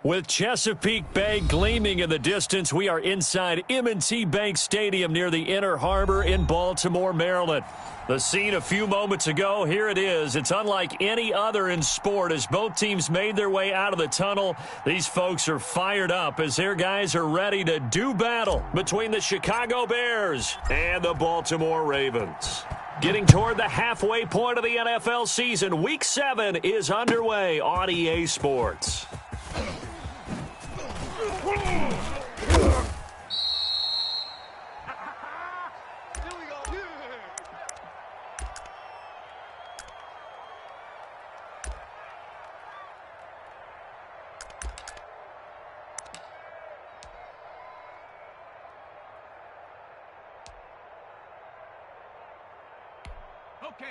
With Chesapeake Bay gleaming in the distance, we are inside M&T Bank Stadium near the Inner Harbor in Baltimore, Maryland. The scene a few moments ago, here it is. It's unlike any other in sport as both teams made their way out of the tunnel. These folks are fired up as their guys are ready to do battle between the Chicago Bears and the Baltimore Ravens. Getting toward the halfway point of the NFL season, Week 7 is underway on EA Sports.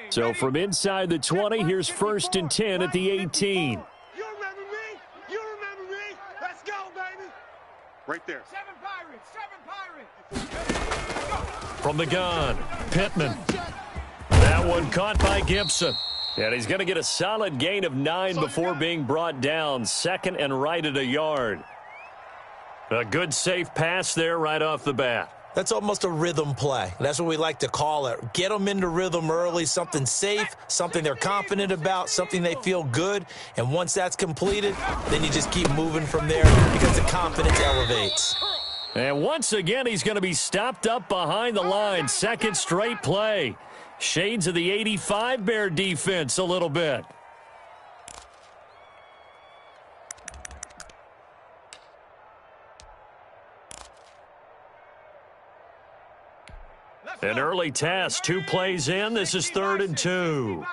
So from inside the 20, here's 1st and 10 at the 18. You remember me? You remember me? Let's go, baby. Right there. 7 Pirates. From the gun, Pittman. That one caught by Gibson. And he's going to get a solid gain of 9 before being brought down. 2nd and right at a yard. A good safe pass there right off the bat. That's almost a rhythm play. That's what we like to call it. Get them into rhythm early, something safe, something they're confident about, something they feel good. And once that's completed, then you just keep moving from there because the confidence elevates. And once again, he's going to be stopped up behind the line. 2nd straight play. Shades of the 85 Bear defense a little bit. An early test, 2 plays in. This is 3rd and 2.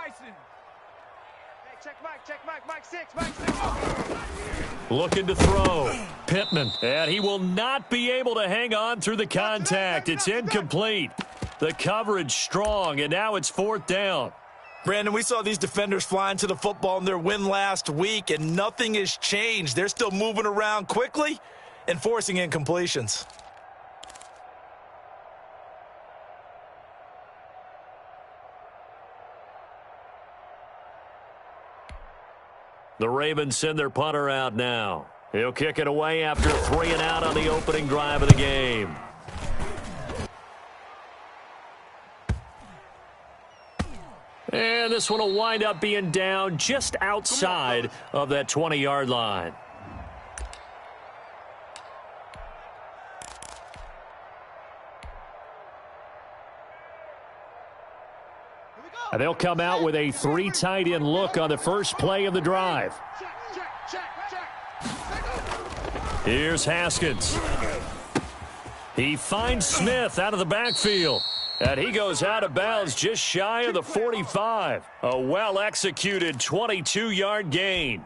Looking to throw. Pittman. And he will not be able to hang on through the contact. It's incomplete. The coverage strong, and now it's 4th down. Brandon, we saw these defenders flying to the football in their win last week, and nothing has changed. They're still moving around quickly and forcing incompletions. The Ravens send their punter out now. He'll kick it away after 3 and out on the opening drive of the game. And this one will wind up being down just outside of that 20-yard line. And they'll come out with a 3 tight end look on the first play of the drive. Here's Haskins. He finds Smith out of the backfield. And he goes out of bounds just shy of the 45. A well-executed 22-yard gain.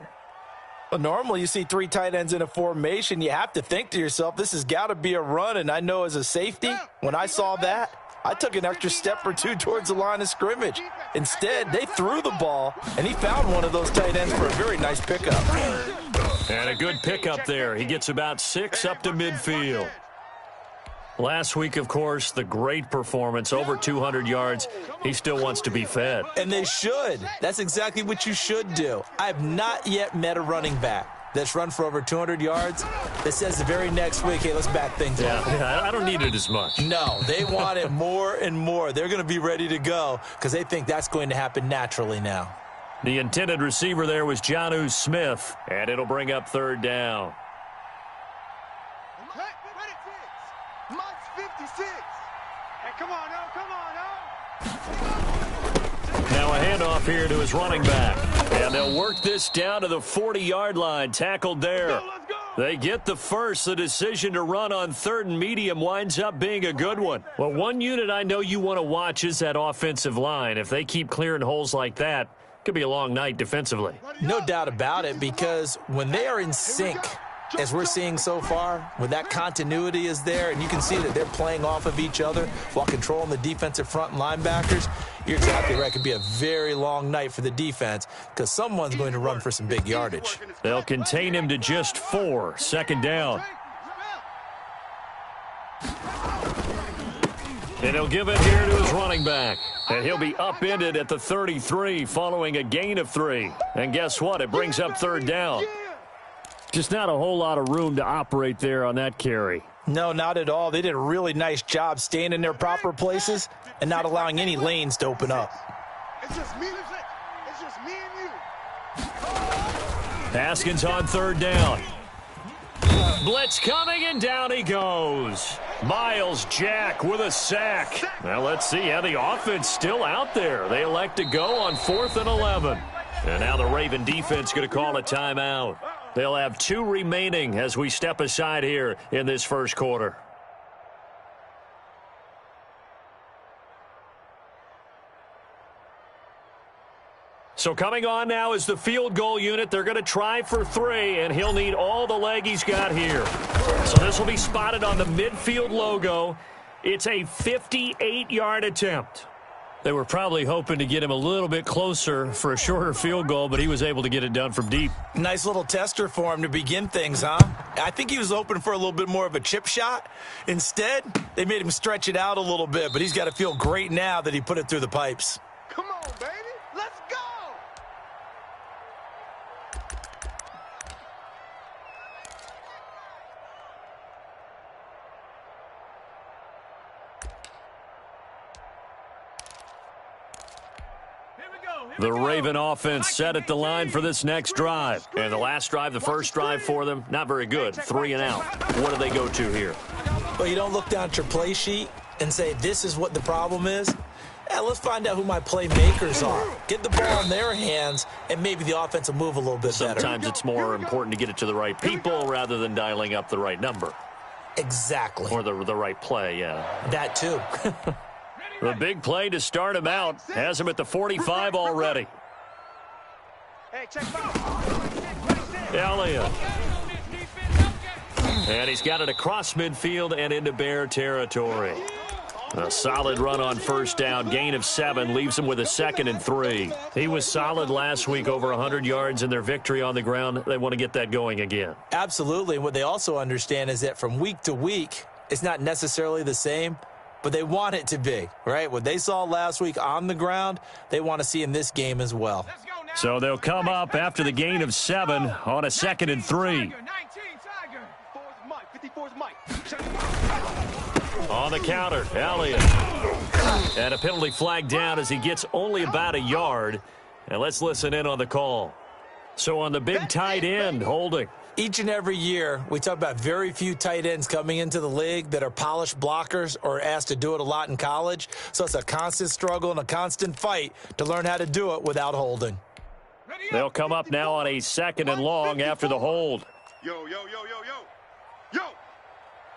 Well, normally you see 3 tight ends in a formation. You have to think to yourself, this has got to be a run. And I know as a safety, when I saw that, I took an extra step or 2 towards the line of scrimmage. Instead, they threw the ball, and he found one of those tight ends for a very nice pickup. And a good pickup there. He gets about 6 up to midfield. Last week, of course, the great performance, over 200 yards. He still wants to be fed. And they should. That's exactly what you should do. I have not yet met a running back that's run for over 200 yards that says the very next week, hey, let's back things up. Yeah, I don't need it as much. No, they want it more and more. They're going to be ready to go because they think that's going to happen naturally now. The intended receiver there was Jonnu Smith, and it'll bring up 3rd down. Now a handoff here to his running back. And they'll work this down to the 40-yard line, tackled there. They get the first. The decision to run on 3rd and medium winds up being a good one. Well, one unit I know you want to watch is that offensive line. If they keep clearing holes like that, it could be a long night defensively. No doubt about it, because when they are in sync, as we're seeing so far, when that continuity is there and you can see that they're playing off of each other while controlling the defensive front and linebackers, you're exactly right. It could be a very long night for the defense because someone's going to run for some big yardage. They'll contain him to just 4. 2nd down. And he'll give it here to his running back. And he'll be upended at the 33 following a gain of 3. And guess what? It brings up 3rd down. Just not a whole lot of room to operate there on that carry. No, not at all. They did a really nice job staying in their proper places and not allowing any lanes to open up. It's just me and you. Haskins on third down. Blitz coming, and down he goes. Miles Jack with a sack. Now let's see how the offense still out there. They elect to go on 4th and 11. And now the Raven defense going to call a timeout. They'll have 2 remaining as we step aside here in this first quarter. So coming on now is the field goal unit. They're going to try for 3, and he'll need all the leg he's got here. So this will be spotted on the midfield logo. It's a 58-yard attempt. They were probably hoping to get him a little bit closer for a shorter field goal, but he was able to get it done from deep. Nice little tester for him to begin things, huh? I think he was hoping for a little bit more of a chip shot. Instead, they made him stretch it out a little bit, but he's got to feel great now that he put it through the pipes. Come on, baby. Let's go. The Raven offense set at the line for this next drive. And the last drive, the first drive for them, not very good. 3 and out. What do they go to here? Well, you don't look down at your play sheet and say, this is what the problem is. Let's find out who my playmakers are. Get the ball in their hands, and maybe the offense will move a little bit better. Sometimes it's more important to get it to the right people rather than dialing up the right number. Exactly. Or the right play, yeah. That too. The big play to start him out has him at the 45 already. Hey, check Elliott. And he's got it across midfield and into Bear territory. A solid run on first down. Gain of 7 leaves him with a 2nd and 3. He was solid last week, over 100 yards in their victory on the ground. They want to get that going again. Absolutely. And what they also understand is that from week to week, it's not necessarily the same, but they want it to be, right? What they saw last week on the ground, they want to see in this game as well. So they'll come up after the gain of 7 on a 2nd and 3. On the counter, Elliott. And a penalty flag down as he gets only about a yard. And let's listen in on the call. So on the big tight end, holding. Each and every year, we talk about very few tight ends coming into the league that are polished blockers or asked to do it a lot in college. So it's a constant struggle and a constant fight to learn how to do it without holding. They'll come up now on a 2nd and long after the hold. Yo.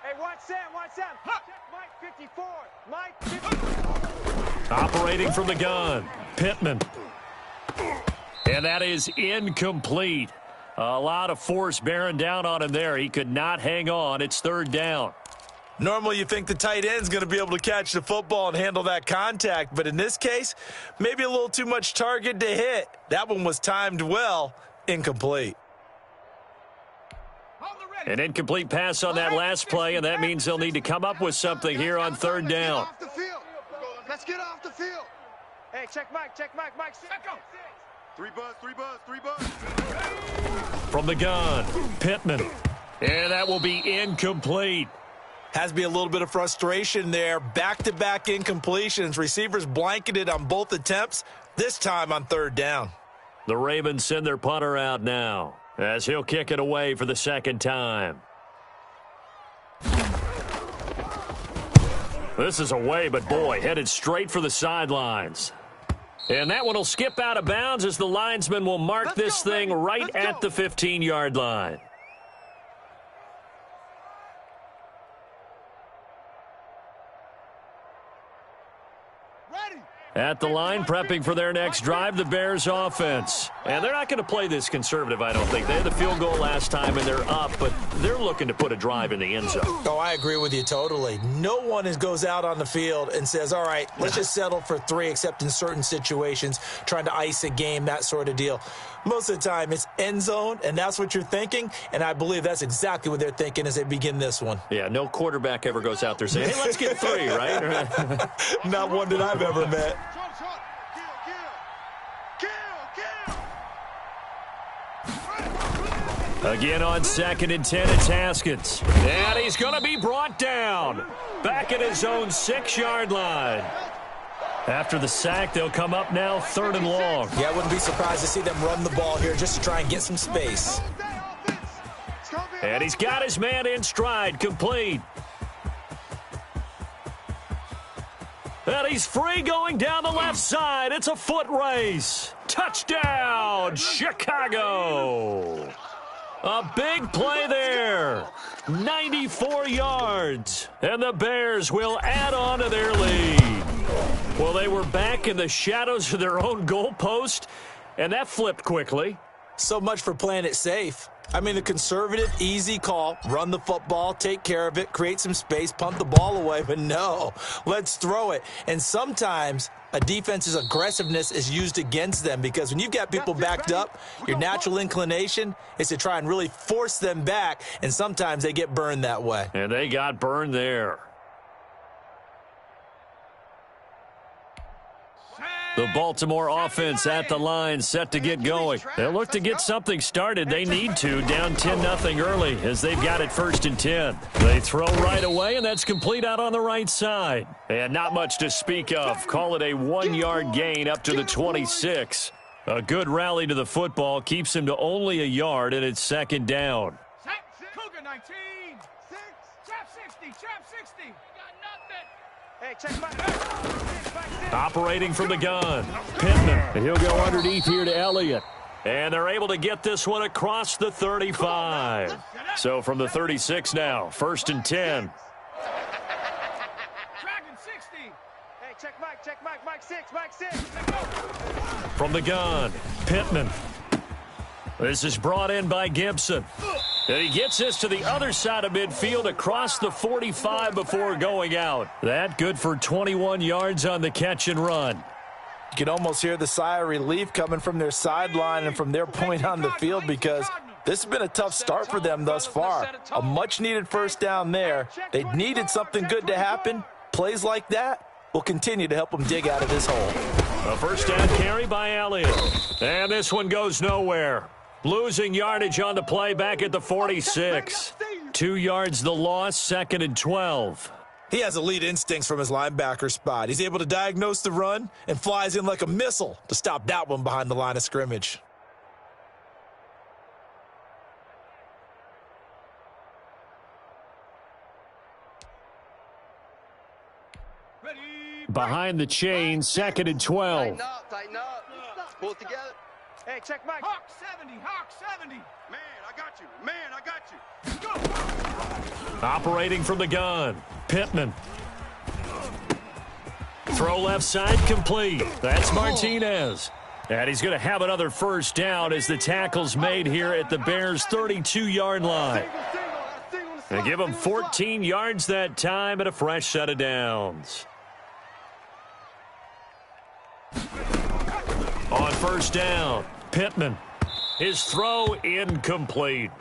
Hey, watch Sam. Mike 54. Mike 54. Operating from the gun, Pittman. And that is incomplete. A lot of force bearing down on him there. He could not hang on. It's 3rd down. Normally you think the tight end's going to be able to catch the football and handle that contact, but in this case, maybe a little too much target to hit. That one was timed well, incomplete. An incomplete pass on that last play, and that means they'll need to come up with something here on 3rd down. Let's get off the field. Hey, check Mike. Mike, go. 3 buzz. From the gun, Pittman. And that will be incomplete. Has to be a little bit of frustration there. Back-to-back incompletions. Receivers blanketed on both attempts, this time on 3rd down. The Ravens send their punter out now as he'll kick it away for the 2nd time. This is away, but boy, headed straight for the sidelines. And that one will skip out of bounds as the linesman will mark this thing right at the 15-yard line. At the line, prepping for their next drive, the Bears offense. And they're not going to play this conservative, I don't think. They had the field goal last time, and they're up, but they're looking to put a drive in the end zone. Oh, I agree with you totally. No one goes out on the field and says, all right, let's just settle for 3, except in certain situations, trying to ice a game, that sort of deal. Most of the time, it's end zone, and that's what you're thinking, and I believe that's exactly what they're thinking as they begin this one. Yeah, no quarterback ever goes out there saying, hey, let's get 3, right? Not one that I've ever met. Kill. Again on 2nd and 10, it's Haskins. And he's going to be brought down. Back at his own 6-yard line. After the sack, they'll come up now 3rd and long. Yeah, I wouldn't be surprised to see them run the ball here just to try and get some space. And he's got his man in stride, complete. And he's free going down the left side. It's a foot race. Touchdown, Chicago. A big play there. 94 yards. And the Bears will add on to their lead. Well, they were back in the shadows of their own goalpost, and that flipped quickly. So much for playing it safe. I mean, the conservative, easy call, run the football, take care of it, create some space, punt the ball away. But no, let's throw it. And sometimes a defense's aggressiveness is used against them because when you've got people backed up, your natural inclination is to try and really force them back, and sometimes they get burned that way. And they got burned there. The Baltimore offense at the line, set to get going. They'll look to get something started. They need to, down 10-0 early as they've got it 1st and 10. They throw right away, and that's complete out on the right side. And not much to speak of. Call it a 1-yard gain up to the 26. A good rally to the football keeps him to only a yard, and it's 2nd down. Cougar 19. 6. Trap 60. Trap 60. Got nothing. Hey, check my... Operating from the gun, Pittman. And he'll go underneath here to Elliott. And they're able to get this one across the 35. So from the 36 now, 1st and 10. Dragon 60. Hey, check Mike, Mike 6, Mike 6. From the gun, Pittman. This is brought in by Gibson. And he gets this to the other side of midfield across the 45 before going out. That good for 21 yards on the catch and run. You can almost hear the sigh of relief coming from their sideline and from their point on the field because this has been a tough start for them thus far. A much-needed 1st down there. They needed something good to happen. Plays like that will continue to help them dig out of this hole. A 1st down carry by Elliott. And this one goes nowhere. Losing yardage on the play back at the 46. 2 yards the loss, 2nd and 12. He has elite instincts from his linebacker spot. He's able to diagnose the run and flies in like a missile to stop that one behind the line of scrimmage. Behind the chain, 2nd and 12. Tighten up. Pull it together. Hey, check Mike. Hawk 70, Hawk 70. Man, I got you. Man, I got you. Go. Operating from the gun, Pittman. Throw left side complete. That's Martinez. And he's going to have another 1st down as the tackle's made here at the Bears' 32-yard line. They give him 14 yards that time and a fresh set of downs. On 1st down, Pittman. His throw incomplete.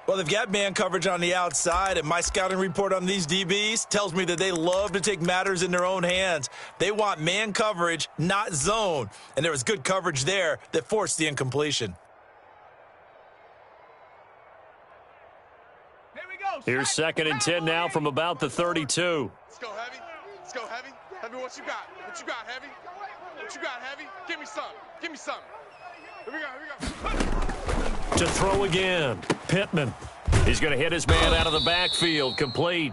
Well, they've got man coverage on the outside, and my scouting report on these DBs tells me that they love to take matters in their own hands. They want man coverage, not zone. And there was good coverage there that forced the incompletion. Here we go. Here's 2nd and 10 now from about the 32. Let's go, Heavy. Let's go, Heavy. Heavy, what you got? What you got, Heavy? What you got, Heavy? Give me some. Give me some. Here we go, here we go. To throw again, Pittman. He's going to hit his man out of the backfield, complete.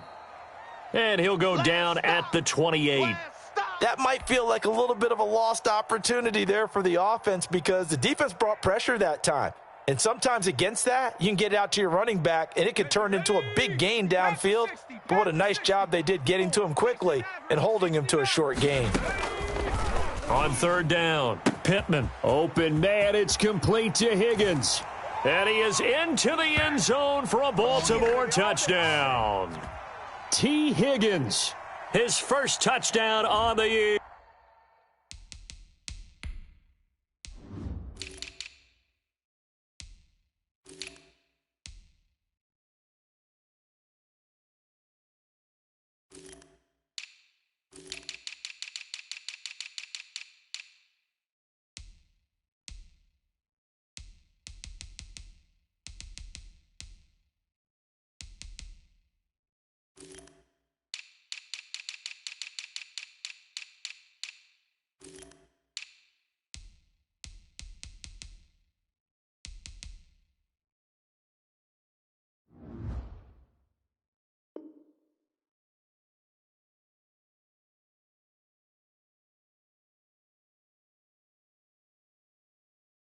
And he'll go down at the 28. That might feel like a little bit of a lost opportunity there for the offense because the defense brought pressure that time. And sometimes against that, you can get it out to your running back, and it could turn into a big gain downfield. But what a nice job they did getting to him quickly and holding him to a short gain. On 3rd down, Pittman. Open man, it's complete to Higgins. And he is into the end zone for a Baltimore touchdown. T. Higgins, his 1st touchdown on the year.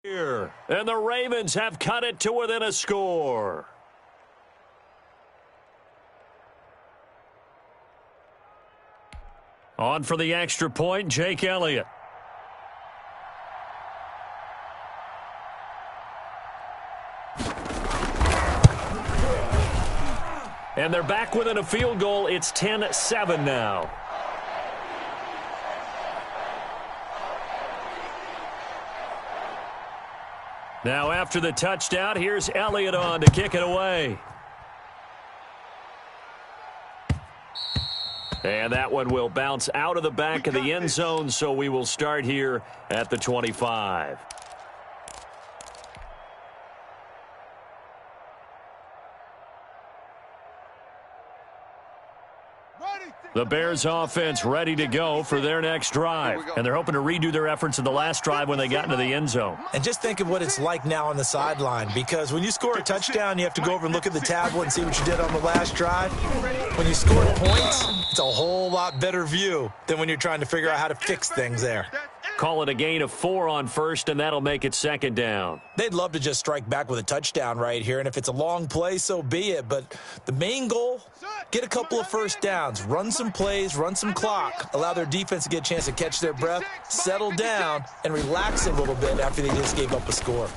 here, and the Ravens have cut it to within a score. On for the extra point, Jake Elliott. And they're back within a field goal. It's 10-7 now. Now after the touchdown, here's Elliott on to kick it away. And that one will bounce out of the back of the end zone, so we will start here at the 25. The Bears offense ready to go for their next drive. And they're hoping to redo their efforts in the last drive when they got into the end zone. And just think of what it's like now on the sideline, because when you score a touchdown, you have to go over and look at the tablet and see what you did on the last drive. When you score points, it's a whole lot better view than when you're trying to figure out how to fix things there. Call it a gain of 4 on first, and that'll make it second down. They'd love to just strike back with a touchdown right here, and if it's a long play, so be it. But the main goal, get a couple of first downs, run some plays, run some clock, allow their defense to get a chance to catch their breath, settle down, and relax a little bit after they just gave up a score.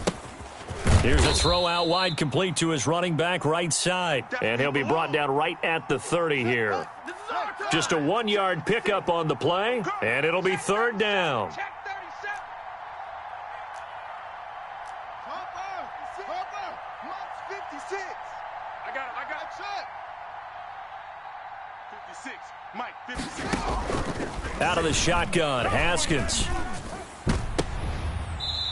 Here's a throw out wide, complete to his running back right side. And he'll be brought down right at the 30 here. Just a 1-yard pickup on the play, and it'll be third down. Out of the shotgun, Haskins.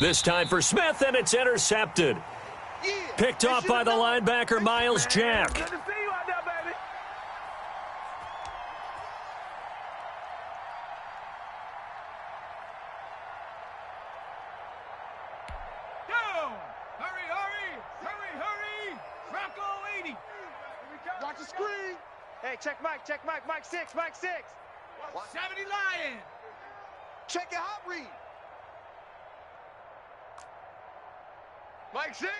This time for Smith, and it's intercepted. Picked off by the linebacker, Miles Jack. Watch the screen. Hey, check Mike, Mike 6, Mike 6. 70 Lion. Check your hot read. Mike 6.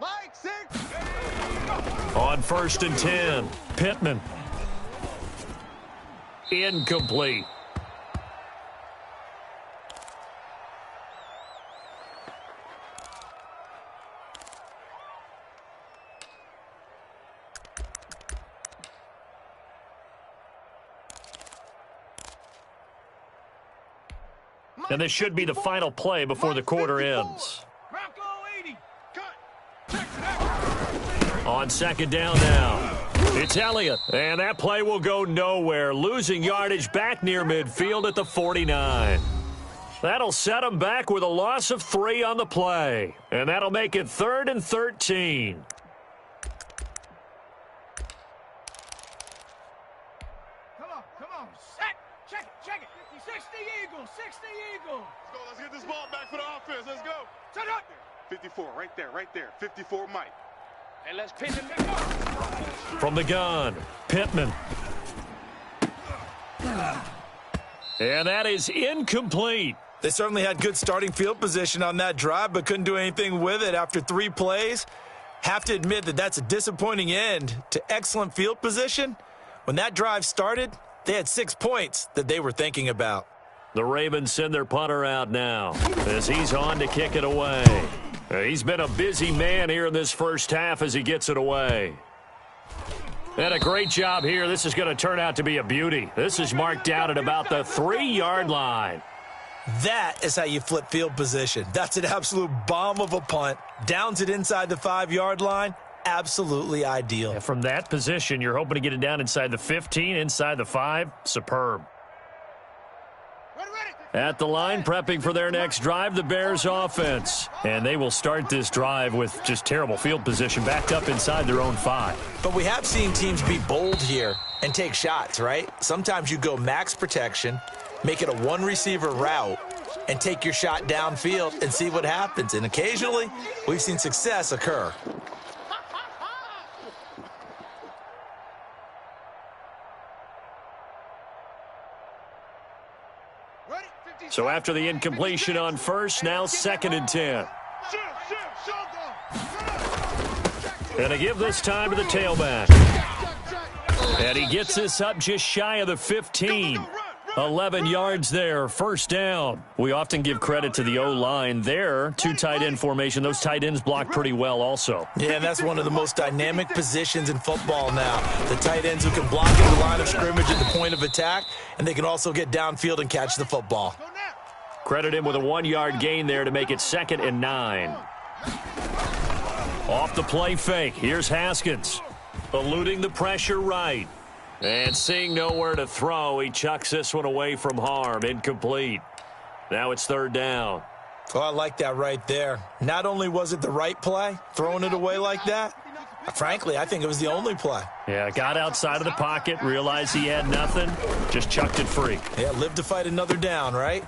Mike 6. On 1st and 10, Pittman. Incomplete. And this should be the final play before the quarter ends. On second down now, it's Elliott. And that play will go nowhere, losing yardage back near midfield at the 49. That'll set him back with a loss of 3 on the play. And that'll make it 3rd and 13. Come on, set, check it, 60 Eagles. Let's get this ball back for the offense, let's go. Set up. 54, right there, 54 Mike. And let's pitch it. From the gun, Pittman. And that is incomplete. They certainly had good starting field position on that drive, but couldn't do anything with it after 3 plays. Have to admit that that's a disappointing end to excellent field position. When that drive started, they had 6 points that they were thinking about. The Ravens send their punter out now as he's on to kick it away. He's been a busy man here in this first half as he gets it away. And a great job here. This is going to turn out to be a beauty. This is marked out at about the 3-yard line. That is how you flip field position. That's an absolute bomb of a punt. Downs it inside the 5-yard line. Absolutely ideal. And from that position, you're hoping to get it down inside the 15, inside the 5. Superb. At the line, prepping for their next drive, the Bears offense. And they will start this drive with just terrible field position, backed up inside their own 5. But we have seen teams be bold here and take shots, right? Sometimes you go max protection, make it a 1-receiver route, and take your shot downfield and see what happens. And occasionally, we've seen success occur. So after the incompletion on first, now 2nd and 10. And to give this time to the tailback. And he gets this up just shy of the 15. 11 yards there, first down. We often give credit to the O-line there. 2 tight end formation. Those tight ends block pretty well also. Yeah, that's one of the most dynamic positions in football now. The tight ends who can block at the line of scrimmage at the point of attack, and they can also get downfield and catch the football. Credit him with a 1-yard gain there to make it 2nd and 9. Off the play fake. Here's Haskins. Eluding the pressure right. And seeing nowhere to throw, he chucks this one away from harm. Incomplete. Now it's 3rd down. Oh, I like that right there. Not only was it the right play, throwing it away like that, frankly, I think it was the only play. Yeah, got outside of the pocket, realized he had nothing, just chucked it free. Yeah, live to fight another down, right?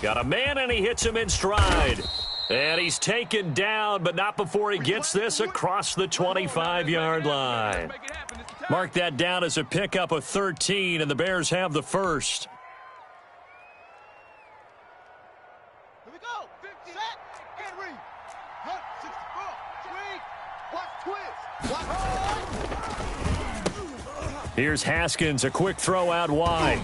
Got a man, and he hits him in stride. And he's taken down, but not before he gets this across the 25-yard line. Mark that down as a pickup of 13, and the Bears have the first. Here we go. Set and read. Hunt 64. Swing. Watch twist. Watch. Here's Haskins, a quick throw out wide.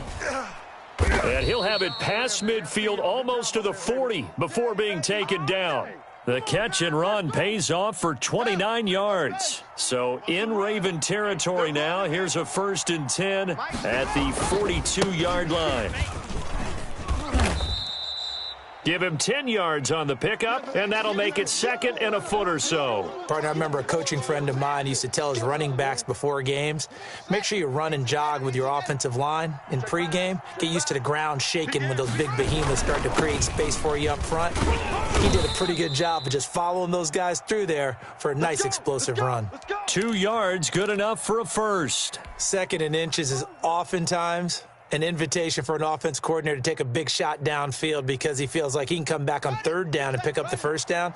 And he'll have it past midfield almost to the 40 before being taken down. The catch and run pays off for 29 yards. So in Raven territory now, here's a 1st and 10 at the 42-yard line. Give him 10 yards on the pickup, and that'll make it 2nd and a foot or so. Partner, I remember a coaching friend of mine used to tell his running backs before games, make sure you run and jog with your offensive line in pregame. Get used to the ground shaking when those big behemoths start to create space for you up front. He did a pretty good job of just following those guys through there for a nice explosive run. 2 yards, good enough for a first. 2nd and inches is oftentimes an invitation for an offense coordinator to take a big shot downfield because he feels like he can come back on 3rd down and pick up the first down.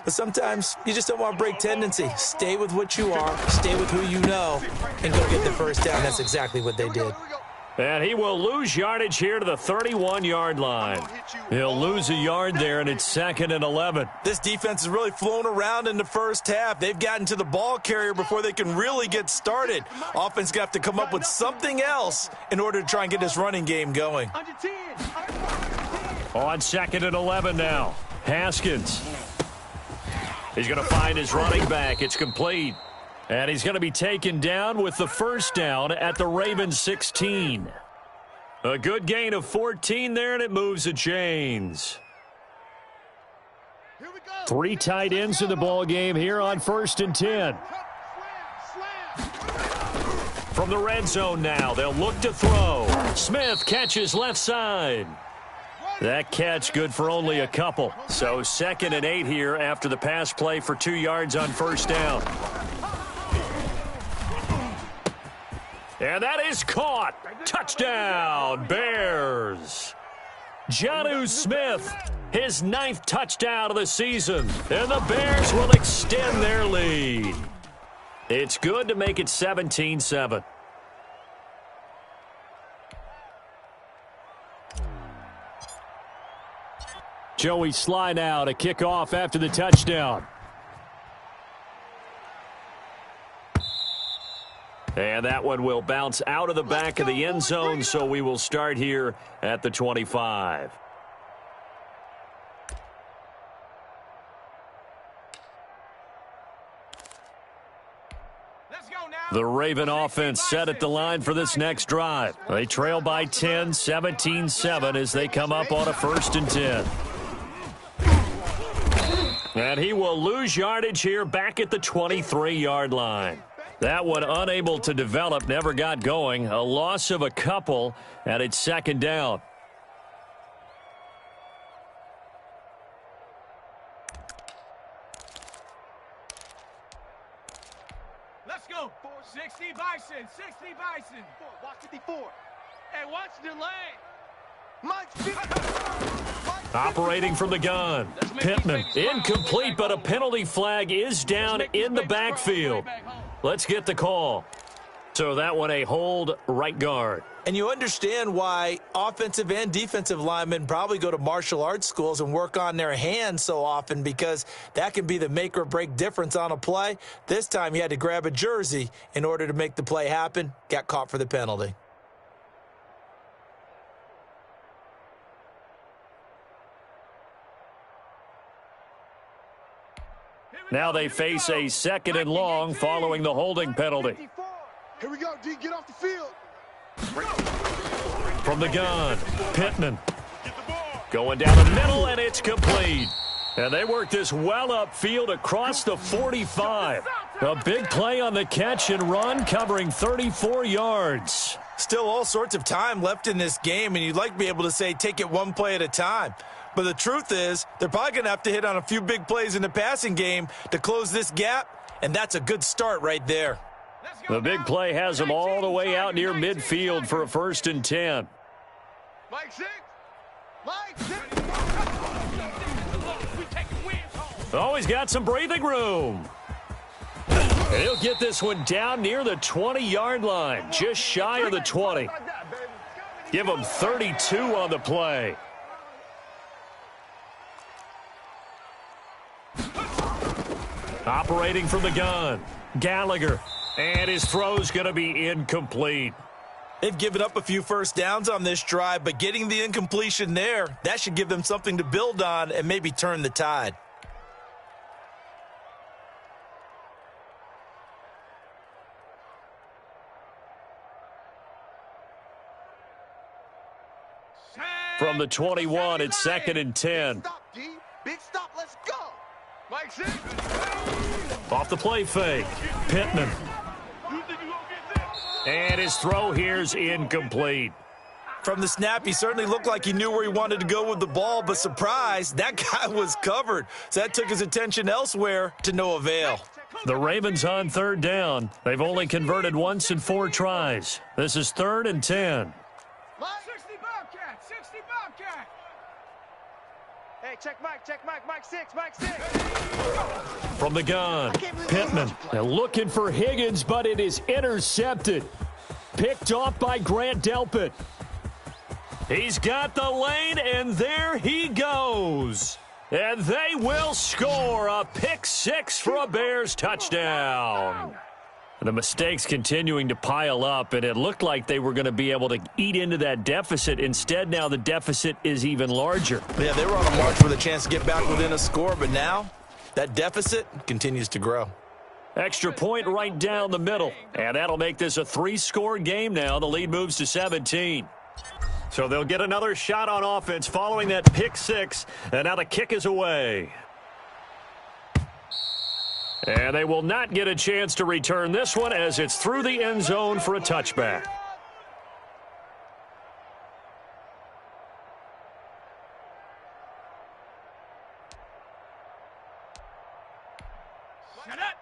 But sometimes you just don't want to break tendency. Stay with what you are, stay with who you know, and go get the first down. That's exactly what they did. And he will lose yardage here to the 31-yard line. He'll lose a yard there, and it's 2nd and 11. This defense has really flown around in the first half. They've gotten to the ball carrier before they can really get started. Offense got to come up with something else in order to try and get this running game going. On 2nd and 11 now. Haskins. He's going to find his running back. It's complete. And he's going to be taken down with the first down at the Ravens 16. A good gain of 14 there, and it moves the chains. 3 tight ends in the ball game here on 1st and 10. From the red zone now, they'll look to throw. Smith catches left side. That catch good for only a couple. So 2nd and 8 here after the pass play for 2 yards on first down. And that is caught. Touchdown, Bears. Jonnu Smith, his 9th touchdown of the season. And the Bears will extend their lead. It's good to make it 17-7. Joey slide out, a kickoff after the touchdown. And that one will bounce out of the back of the end zone, so we will start here at the 25. The Raven offense set at the line for this next drive. They trail by 10, 17-7 as they come up on a 1st and 10. And he will lose yardage here back at the 23-yard line. That one unable to develop, never got going. A loss of a couple, and it's 2nd down. Let's go. 60 Bison, 60 Bison. Watch 54. Hey, watch the lane. Operating from the gun. Pittman incomplete, but a penalty flag is down in the backfield. Let's get the call. So that one a hold right guard. And you understand why offensive and defensive linemen probably go to martial arts schools and work on their hands so often, because that can be the make or break difference on a play. This time he had to grab a jersey in order to make the play happen. Got caught for the penalty. Now they face a 2nd and long following the holding penalty. Here we go, D. Get off the field. From the gun, Pittman. Going down the middle, and it's complete. And they work this well upfield across the 45. A big play on the catch and run, covering 34 yards. Still all sorts of time left in this game, and you'd like to be able to say take it one play at a time. But the truth is, they're probably going to have to hit on a few big plays in the passing game to close this gap, and that's a good start right there. The big play has them all the way out near midfield for a 1st and 10. Mike 6. Mike 6. Oh, he's got some breathing room. And he'll get this one down near the 20-yard line, just shy of the 20. Give him 32 on the play. Operating from the gun, Gallagher. And his throw's going to be incomplete. They've given up a few first downs on this drive, but getting the incompletion there, that should give them something to build on and maybe turn the tide. From the 21, it's 2nd and 10. Stop, D. Big stop. Let's go. Mike 6. Off the play fake, Pittman. And his throw here's incomplete. From the snap, he certainly looked like he knew where he wanted to go with the ball, but surprise, that guy was covered. So that took his attention elsewhere to no avail. The Ravens on 3rd down. They've only converted once in 4 tries. This is 3rd and 10. 60 Bobcat, 60 Bobcat. Hey, check Mike, Mike 6, Mike 6. From the gun, Pittman. They're looking for Higgins, but it is intercepted. Picked off by Grant Delpit. He's got the lane, and there he goes. And they will score a pick 6 for a Bears touchdown. The mistakes continuing to pile up, and it looked like they were going to be able to eat into that deficit. Instead, now the deficit is even larger. Yeah, they were on a march with a chance to get back within a score, but now that deficit continues to grow. Extra point right down the middle, and that'll make this a 3-score game now. The lead moves to 17. So they'll get another shot on offense following that pick 6, and now the kick is away. And they will not get a chance to return this one as it's through the end zone for a touchback.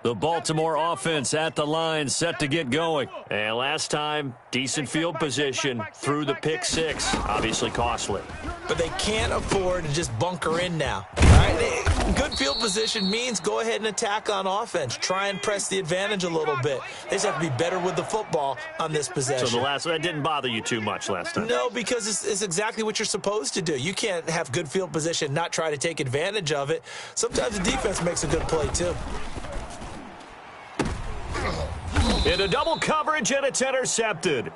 The Baltimore offense at the line, set to get going. And last time, decent field position through the pick 6. Obviously costly. But they can't afford to just bunker in now. All right? Good field position means go ahead and attack on offense. Try and press the advantage a little bit. They just have to be better with the football on this possession. So that didn't bother you too much last time? No, because it's exactly what you're supposed to do. You can't have good field position, not try to take advantage of it. Sometimes the defense makes a good play too. Into double coverage, and it's intercepted.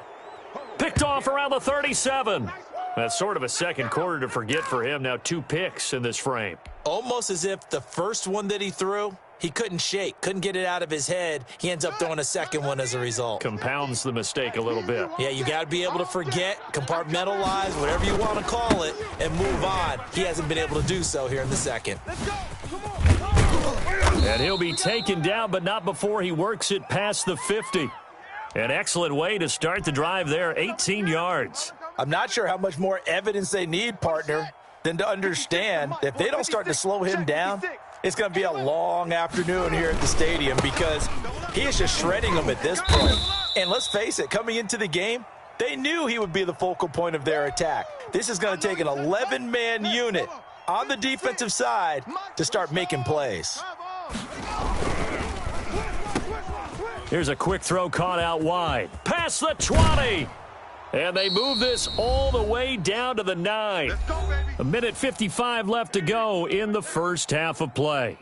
Picked off around the 37. That's sort of a second quarter to forget for him. Now 2 picks in this frame. Almost as if the first one that he threw, he couldn't shake, couldn't get it out of his head. He ends up throwing a second one as a result. Compounds the mistake a little bit. Yeah, you got to be able to forget, compartmentalize, whatever you want to call it, and move on. He hasn't been able to do so here in the second. And he'll be taken down, but not before he works it past the 50. An excellent way to start the drive there, 18 yards. I'm not sure how much more evidence they need, partner, than to understand that if they don't start to slow him down, it's going to be a long afternoon here at the stadium because he is just shredding them at this point. And let's face it, coming into the game, they knew he would be the focal point of their attack. This is going to take an 11-man unit on the defensive side to start making plays. Here's a quick throw caught out wide. Past the 20. And they move this all the way down to the 9. Let's go, baby. A minute 55 left to go in the first half of play.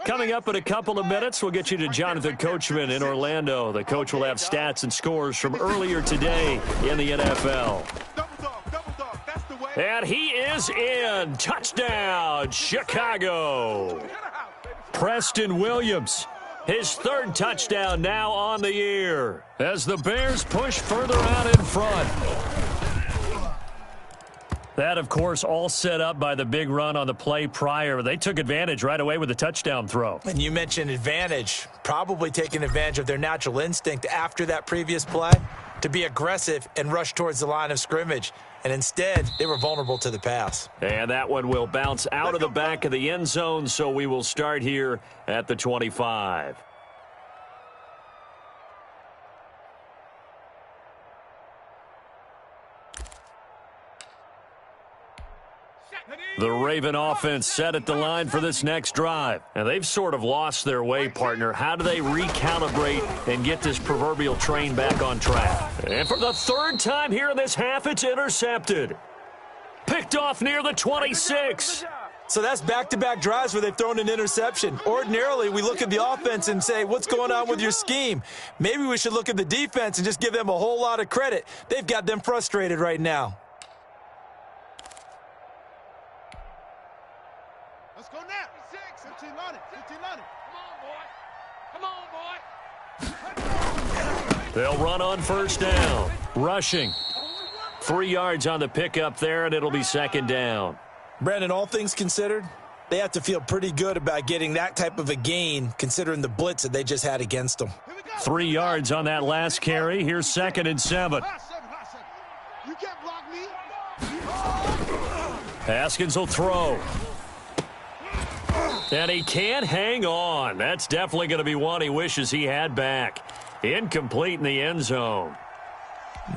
Coming up in a couple of minutes, we'll get you to Jonathan Coachman in Orlando. The coach will have stats and scores from earlier today in the NFL. Double dog, that's the way. And he is in. Touchdown, Chicago. Preston Williams, his third touchdown now on the year as the Bears push further out in front. That, of course, all set up by the big run on the play prior. They took advantage right away with the touchdown throw. And you mentioned advantage, probably taking advantage of their natural instinct after that previous play to be aggressive and rush towards the line of scrimmage. And instead, they were vulnerable to the pass. And that one will bounce out of the back of the end zone, so we will start here at the 25. The Raven offense set at the line for this next drive. And they've sort of lost their way, partner. How do they recalibrate and get this proverbial train back on track? And for the third time here in this half, it's intercepted. Picked off near the 26. So that's back-to-back drives where they've thrown an interception. Ordinarily, we look at the offense and say, what's going on with your scheme? Maybe we should look at the defense and just give them a whole lot of credit. They've got them frustrated right now. Let's go now. 15 on it. 15 on it. Come on, boy. Come on, boy. They'll run on first down. Rushing. 3 yards on the pickup there, and it'll be second down. Brandon, all things considered, they have to feel pretty good about getting that type of a gain considering the blitz that they just had against them. 3 yards on that last carry. Here's 2nd and 7. You can't block me. Haskins will throw. And he can't hang on. That's definitely going to be one he wishes he had back. Incomplete in the end zone.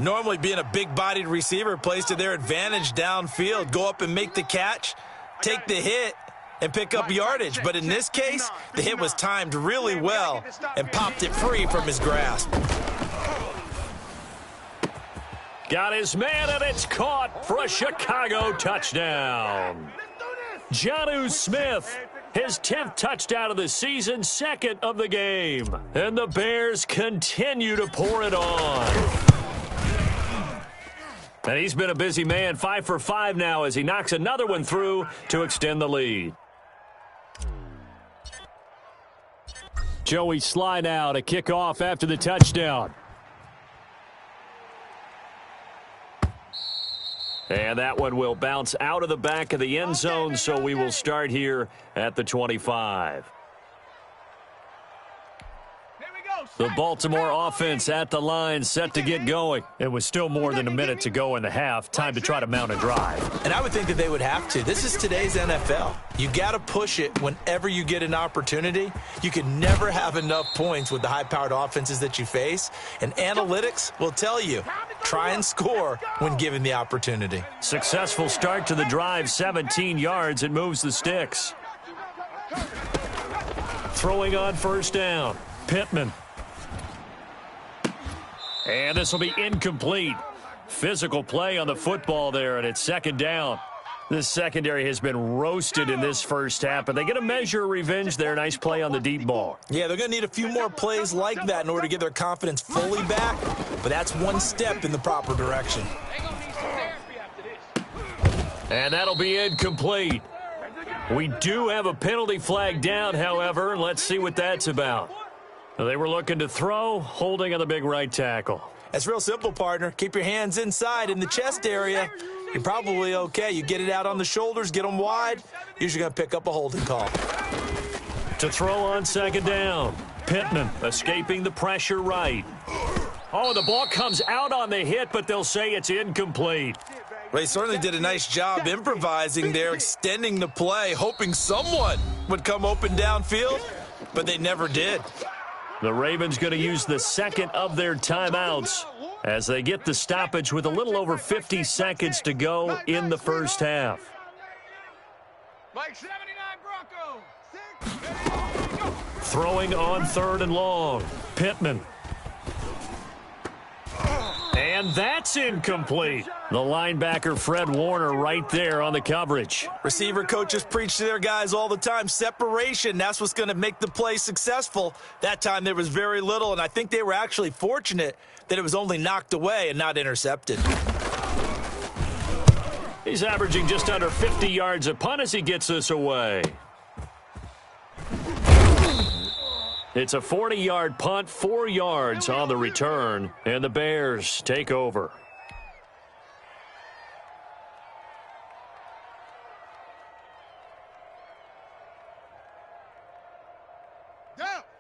Normally being a big-bodied receiver plays to their advantage downfield. Go up and make the catch, take the hit, and pick up yardage. But in this case, the hit was timed really well and popped it free from his grasp. Got his man, and it's caught for a Chicago touchdown. Jonnu Smith, his 10th touchdown of the season, 2nd of the game. And the Bears continue to pour it on. And he's been a busy man, 5 for 5 now as he knocks another one through to extend the lead. Joey Sly now to kick off after the touchdown. And that one will bounce out of the back of the end zone, so we will start here at the 25. The Baltimore offense at the line, set to get going. It was still more than a minute to go in the half. Time to try to mount a drive. And I would think that they would have to. This is today's NFL. You got to push it whenever you get an opportunity. You can never have enough points with the high-powered offenses that you face. And analytics will tell you, try and score when given the opportunity. Successful start to the drive, 17 yards. It moves the sticks. Throwing on first down. Pittman. And this will be incomplete. Physical play on the football there, and it's second down. This secondary has been roasted in this first half, but they get a measure of revenge there. Nice play on the deep ball. Yeah, they're going to need a few more plays like that in order to get their confidence fully back, but that's one step in the proper direction. And that'll be incomplete. We do have a penalty flag down, however. Let's see what that's about. They were looking to throw, holding on the big right tackle. That's real simple, partner. Keep your hands inside in the chest area. You're probably okay. You get it out on the shoulders, get them wide. Usually going to pick up a holding call. To throw on second down. Pittman escaping the pressure right. Oh, the ball comes out on the hit, but they'll say it's incomplete. Well, they certainly did a nice job improvising there, extending the play, hoping someone would come open downfield, but they never did. The Ravens going to use the second of their timeouts as they get the stoppage with a little over 50 seconds to go in the first half. Mike 79 Bronco. 6. Throwing on 3rd and long. Pittman. And that's incomplete. The linebacker, Fred Warner, right there on the coverage. Receiver coaches preach to their guys all the time. Separation, that's what's going to make the play successful. That time there was very little, and I think they were actually fortunate that it was only knocked away and not intercepted. He's averaging just under 50 yards a punt as he gets this away. It's a 40-yard punt, 4 yards on the return, and the Bears take over.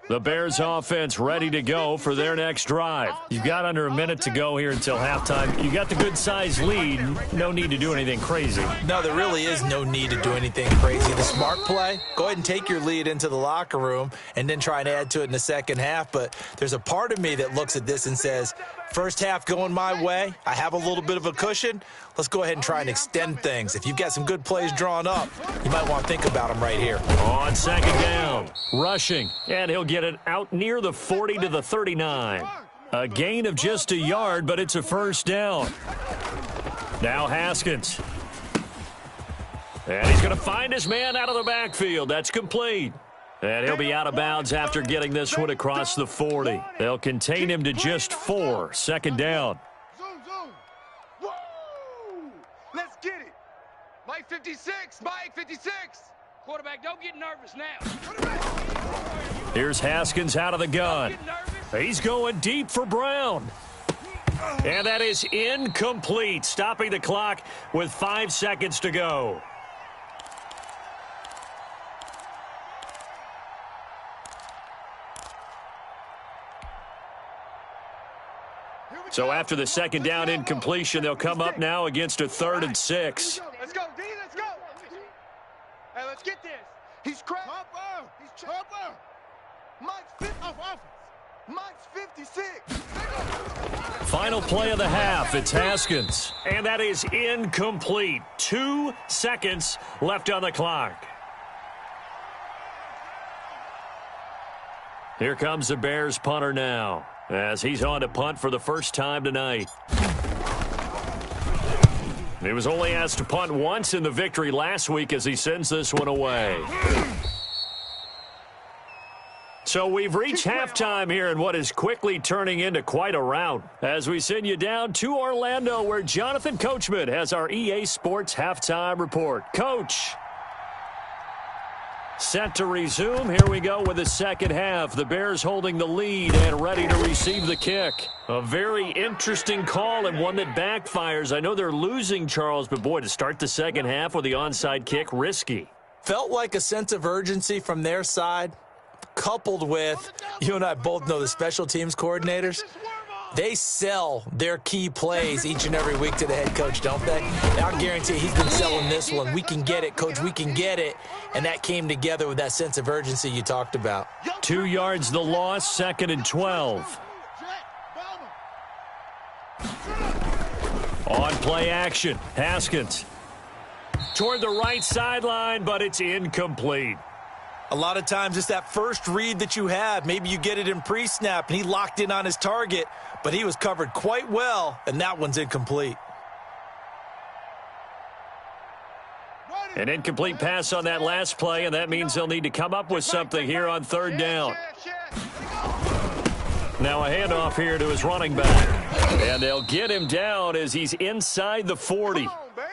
The Bears offense ready to go for their next drive. You've got under a minute to go here until halftime. You got the good-sized lead. No need to do anything crazy. No, there really is no need to do anything crazy. The smart play, go ahead and take your lead into the locker room and then try and add to it in the second half. But there's a part of me that looks at this and says, first half going my way, I have a little bit of a cushion. Let's go ahead and try and extend things. If you've got some good plays drawn up, you might want to think about them right here. On 2nd down, rushing, and he'll get it out near the 40 to the 39. A gain of just a yard, but it's a 1st down. Now Haskins. And he's going to find his man out of the backfield. That's complete. And he'll be out of bounds after getting this one across the 40. They'll contain him to just 4. 2nd down. Woo! Let's get it. Mike 56. Mike 56. Quarterback, don't get nervous now. Here's Haskins out of the gun. He's going deep for Brown. And that is incomplete, stopping the clock with 5 seconds to go. So after the 2nd down incompletion, they'll come up now against a 3rd and 6. Let's go, D. Let's go. Hey, let's get this. He's cracked. He's chopper. Mike's 50 off offense. Mike's 56. Final play of the half. It's Haskins. And that is incomplete. 2 seconds left on the clock. Here comes the Bears punter now, as he's on to punt for the first time tonight. He was only asked to punt once in the victory last week as he sends this one away. So we've reached halftime here in what is quickly turning into quite a rout, as we send you down to Orlando, where Jonathan Coachman has our EA Sports halftime report. Coach. Set to resume. Here we go with the second half. The Bears holding the lead and ready to receive the kick. A very interesting call and one that backfires. I know they're losing, Charles, but boy, to start the second half with the onside kick, risky. Felt like a sense of urgency from their side, coupled with, you and I both know the special teams coordinators. They sell their key plays each and every week to the head coach, don't they? And I guarantee he's been selling this one. We can get it, coach. We can get it. And that came together with that sense of urgency you talked about. 2 yards the loss, 2nd and 12. On play action, Haskins. Toward the right sideline, but it's incomplete. A lot of times it's that first read that you have. Maybe you get it in pre-snap, and he locked in on his target, but he was covered quite well, and that one's incomplete. An incomplete pass on that last play, and that means they'll need to come up with something here on 3rd down. Now a handoff here to his running back. And they'll get him down as he's inside the 40.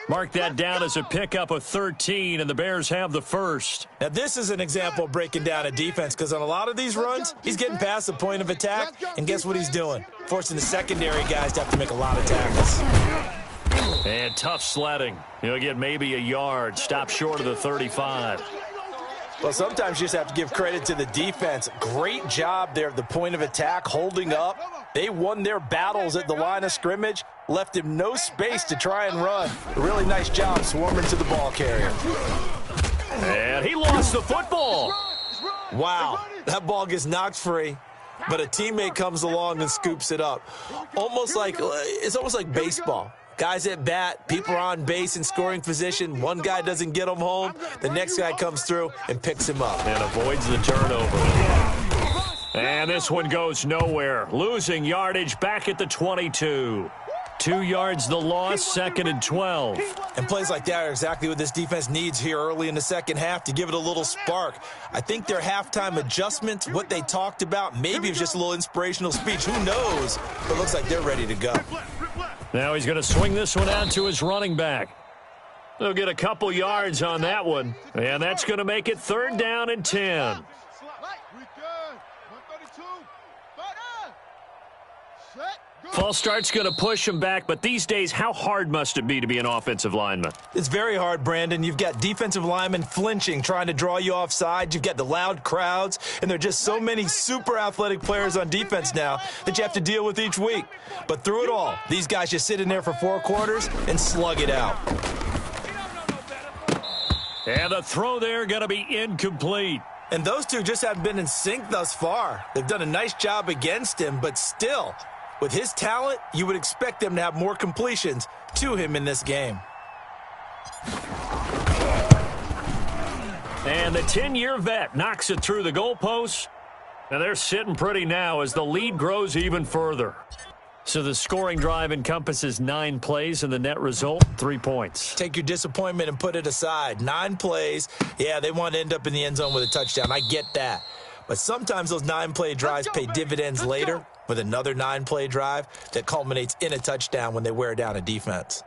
Mark that down as a pickup of 13, and the Bears have the first. Now, this is an example of breaking down a defense, because on a lot of these runs, he's getting past the point of attack, and guess what he's doing? Forcing the secondary guys to have to make a lot of tackles. And tough sledding. He'll get maybe a yard, stop short of the 35. Well, sometimes you just have to give credit to the defense. Great job there at the point of attack, holding up. They won their battles at the line of scrimmage, left him no space to try and run. A really nice job swarming to the ball carrier. And he lost the football. Wow, that ball gets knocked free, but a teammate comes along and scoops it up. It's almost like baseball. Guys at bat, people are on base in scoring position. One guy doesn't get him home. The next guy comes through and picks him up. And avoids the turnover. And this one goes nowhere. Losing yardage back at the 22. 2 yards the loss, 2nd and 12. And plays like that are exactly what this defense needs here early in the second half to give it a little spark. I think their halftime adjustments, what they talked about, maybe it was just a little inspirational speech. Who knows? But it looks like they're ready to go. Now he's going to swing this one out to his running back. They'll get a couple yards on that one. And that's going to make it 3rd down and 10. False start's going to push him back, but these days, how hard must it be to be an offensive lineman? It's very hard, Brandon. You've got defensive linemen flinching, trying to draw you offside. You've got the loud crowds, and there are just so many super athletic players on defense now that you have to deal with each week. But through it all, these guys just sit in there for 4 quarters and slug it out. And the throw there going to be incomplete. And those two just haven't been in sync thus far. They've done a nice job against him, but still, with his talent, you would expect them to have more completions to him in this game. And the 10-year vet knocks it through the goalposts. And they're sitting pretty now as the lead grows even further. So the scoring drive encompasses 9 plays, and the net result, 3 points. Take your disappointment and put it aside. 9 plays. Yeah, they want to end up in the end zone with a touchdown. I get that. But sometimes those 9-play drives pay dividends later with another 9-play drive that culminates in a touchdown when they wear down a defense.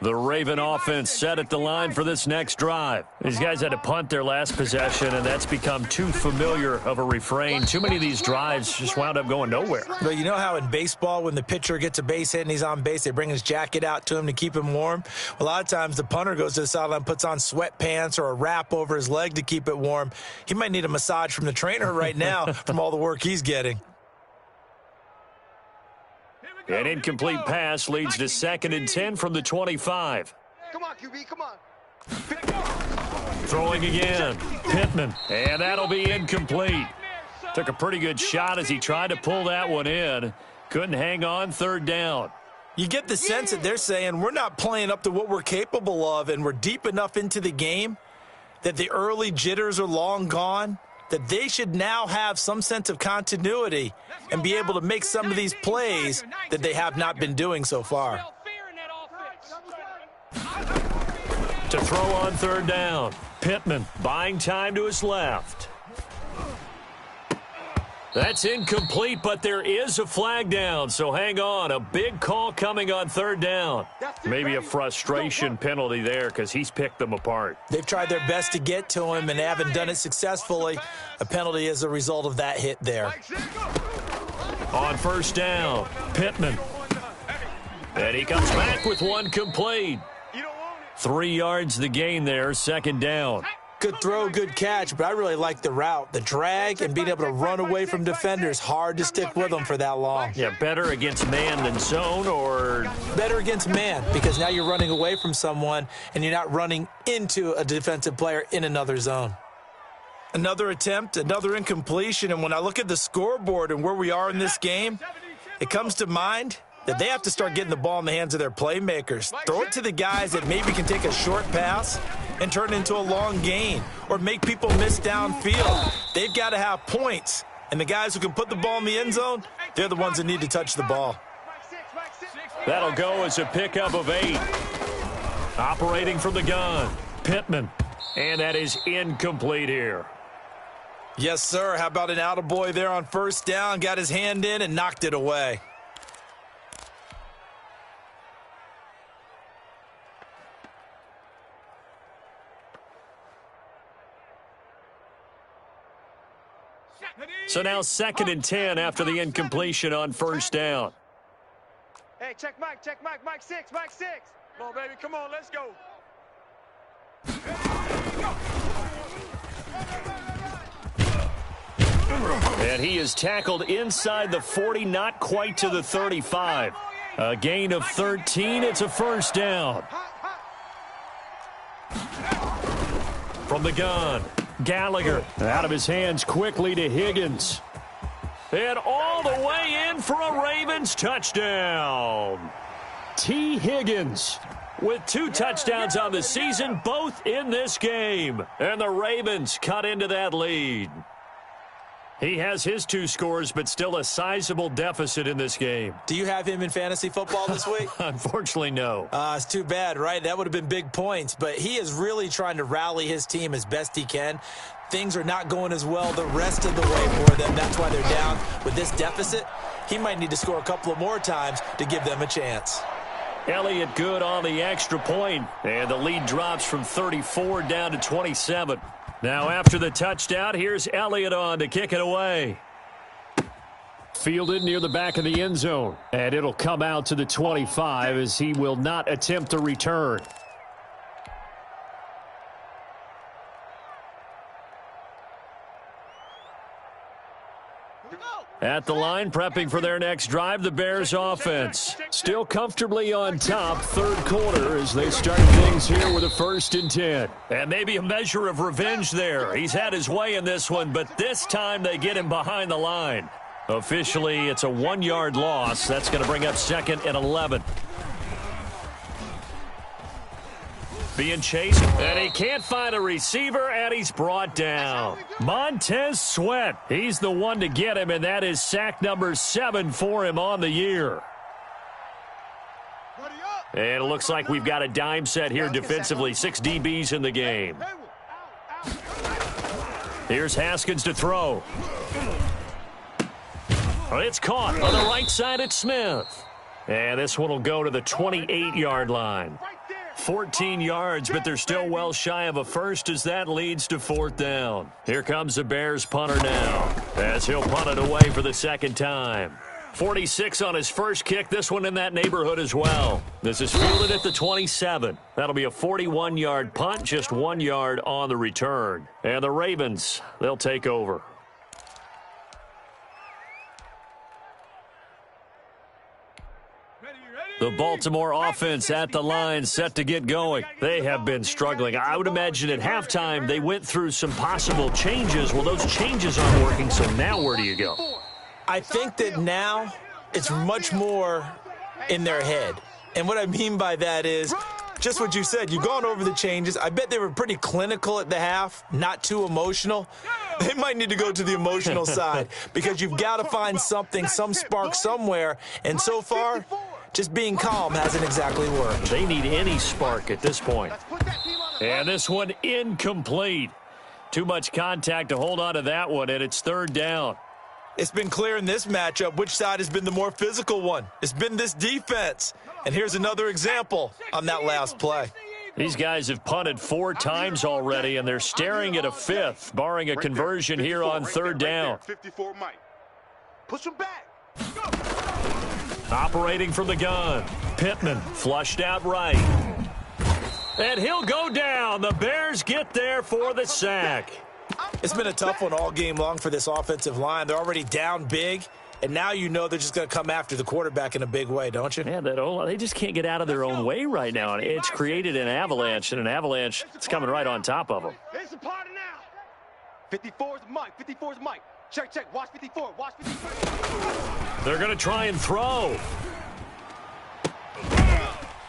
The Raven offense set at the line for this next drive. These guys had to punt their last possession, and that's become too familiar of a refrain. Too many of these drives just wound up going nowhere. But you know how in baseball, when the pitcher gets a base hit and he's on base, they bring his jacket out to him to keep him warm? A lot of times the punter goes to the sideline, puts on sweatpants or a wrap over his leg to keep it warm. He might need a massage from the trainer right now from all the work he's getting. An incomplete pass leads to 2nd and 10 from the 25. Come on, QB, come on. Throwing again. Pittman. And that'll be incomplete. Took a pretty good shot as he tried to pull that one in. Couldn't hang on, 3rd down. You get the sense that they're saying we're not playing up to what we're capable of, and we're deep enough into the game that the early jitters are long gone, that they should now have some sense of continuity and be able to make some of these plays that they have not been doing so far. To throw on 3rd down. Pittman buying time to his left. That's incomplete, but there is a flag down, so hang on. A big call coming on 3rd down. Maybe a frustration penalty there because he's picked them apart. They've tried their best to get to him and haven't done it successfully. A penalty as a result of that hit there. On 1st down, Pittman. And he comes back with one complete. 3 yards the gain there, 2nd down. Good throw, good catch, but I really like the route. The drag and being able to run away from defenders, hard to stick with them for that long. Yeah, better against man than zone, or? Better against man, because now you're running away from someone and you're not running into a defensive player in another zone. Another attempt, another incompletion, and when I look at the scoreboard and where we are in this game, it comes to mind that they have to start getting the ball in the hands of their playmakers. Throw it to the guys that maybe can take a short pass and turn it into a long gain or make people miss downfield. They've got to have points, and the guys who can put the ball in the end zone, they're the ones that need to touch the ball. That'll go as a pickup of 8. Operating from the gun, Pittman, and that is incomplete here. Yes, sir. How about an attaboy there on 1st down? Got his hand in and knocked it away. So now 2nd and 10 after the incompletion on 1st down. Hey, check Mike, Mike 6, Mike 6. Come on, baby, come on, let's go. And he is tackled inside the 40, not quite to the 35. A gain of 13, it's a 1st down. From the gun, Gallagher out of his hands quickly to Higgins. And all the way in for a Ravens touchdown. T. Higgins with 2 touchdowns on the season, both in this game. And the Ravens cut into that lead. He has his 2 scores, but still a sizable deficit in this game. Do you have him in fantasy football this week? Unfortunately, no. It's too bad, right? That would have been big points. But he is really trying to rally his team as best he can. Things are not going as well the rest of the way for them. That's why they're down with this deficit. He might need to score a couple of more times to give them a chance. Elliott good on the extra point, and the lead drops from 34 down to 27. Now after the touchdown, here's Elliott on to kick it away. Fielded near the back of the end zone, and it'll come out to the 25 as he will not attempt a return. At the line, prepping for their next drive, the Bears offense. Still comfortably on top, third quarter, as they start things here with a 1st and 10. And maybe a measure of revenge there. He's had his way in this one, but this time they get him behind the line. Officially, it's a 1-yard loss. That's going to bring up 2nd and 11. Being chased, and he can't find a receiver, and he's brought down. Montez Sweat, he's the one to get him, and that is sack number 7 for him on the year. And it looks like we've got a dime set here defensively. 6 DBs in the game. Here's Haskins to throw. It's caught on the right side at Smith. And this one will go to the 28-yard line. 14 yards, but they're still well shy of a first as that leads to 4th down. Here comes the Bears punter now as he'll punt it away for the 2nd time. 46 on his first kick, this one in that neighborhood as well. This is fielded at the 27. That'll be a 41-yard punt, just 1 yard on the return. And the Ravens, they'll take over. The Baltimore offense at the line, set to get going. They have been struggling. I would imagine at halftime they went through some possible changes. Well, those changes aren't working, so now where do you go? I think that now it's much more in their head. And what I mean by that is just what you said. You've gone over the changes. I bet they were pretty clinical at the half, not too emotional. They might need to go to the emotional side because you've got to find something, some spark somewhere. And so far, just being calm hasn't exactly worked. They need any spark at this point. And this one incomplete. Too much contact to hold on to that one, and it's 3rd down. It's been clear in this matchup which side has been the more physical one. It's been this defense. And here's another example on that last play. These guys have punted 4 times already, and they're staring at a 5th, barring a conversion here on 3rd down. 54 Mike. Push him back. Operating from the gun. Pittman flushed out right. And he'll go down. The Bears get there for the sack. It's been a tough one all game long for this offensive line. They're already down big, and now you know they're just going to come after the quarterback in a big way, don't you? Yeah, they just can't get out of their own way right now. It's created an avalanche, and an avalanche is coming right on top of them. It's a party now. 54 is Mike. 54 is Mike. Check. Watch 54. Watch 54. They're going to try and throw.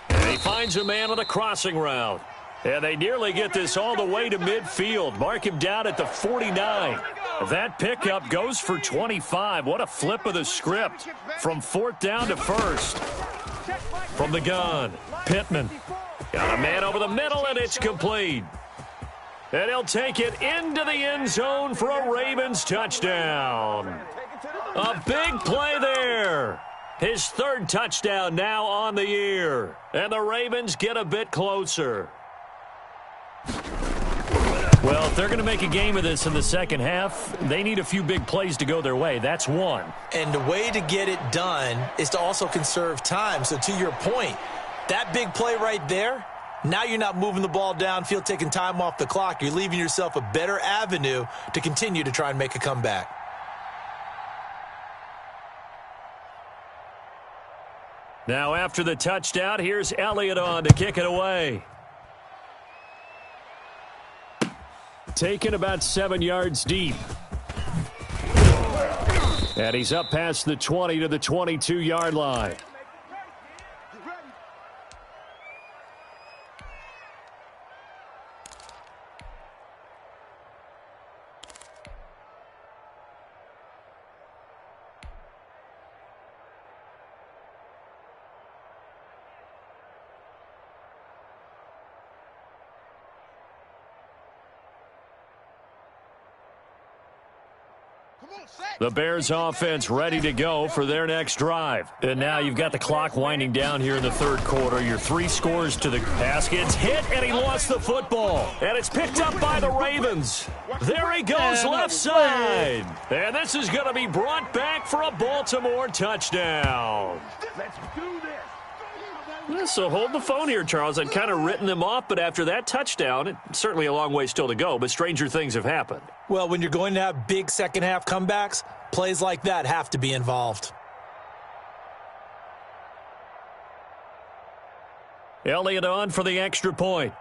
And he finds a man on the crossing route. And they nearly get this all the way to midfield. Mark him down at the 49. That pickup goes for 25. What a flip of the script. From 4th down to 1st. From the gun, Pittman. Got a man over the middle, and it's complete. And he'll take it into the end zone for a Ravens touchdown. A big play there. His 3rd touchdown now on the year. And the Ravens get a bit closer. Well, if they're going to make a game of this in the second half, they need a few big plays to go their way. That's one. And the way to get it done is to also conserve time. So to your point, that big play right there, now you're not moving the ball downfield, taking time off the clock. You're leaving yourself a better avenue to continue to try and make a comeback. Now after the touchdown, here's Elliott on to kick it away. Taken about 7 yards deep. And he's up past the 20 to the 22-yard line. The Bears offense ready to go for their next drive. And now you've got the clock winding down here in the third quarter. Your 3 scores to the Haskins hit, and he lost the football. And it's picked up by the Ravens. There he goes left side. And this is going to be brought back for a Baltimore touchdown. Let's do this. So hold the phone here, Charles. I'd kind of written them off, but after that touchdown, it's certainly a long way still to go, but stranger things have happened. Well, when you're going to have big second-half comebacks, plays like that have to be involved. Elliott on for the extra point.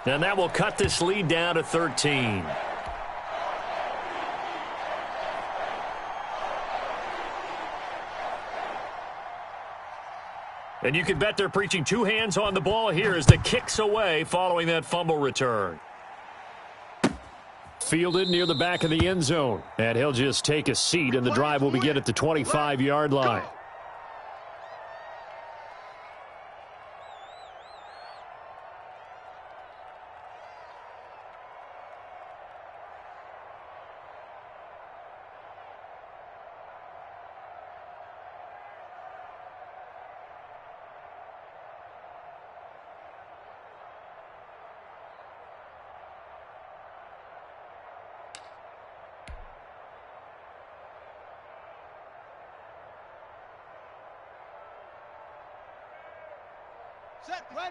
And that will cut this lead down to 13. And you can bet they're preaching 2 hands on the ball here as the kick's away following that fumble return. Fielded near the back of the end zone. And he'll just take a seat, and the drive will begin at the 25-yard line.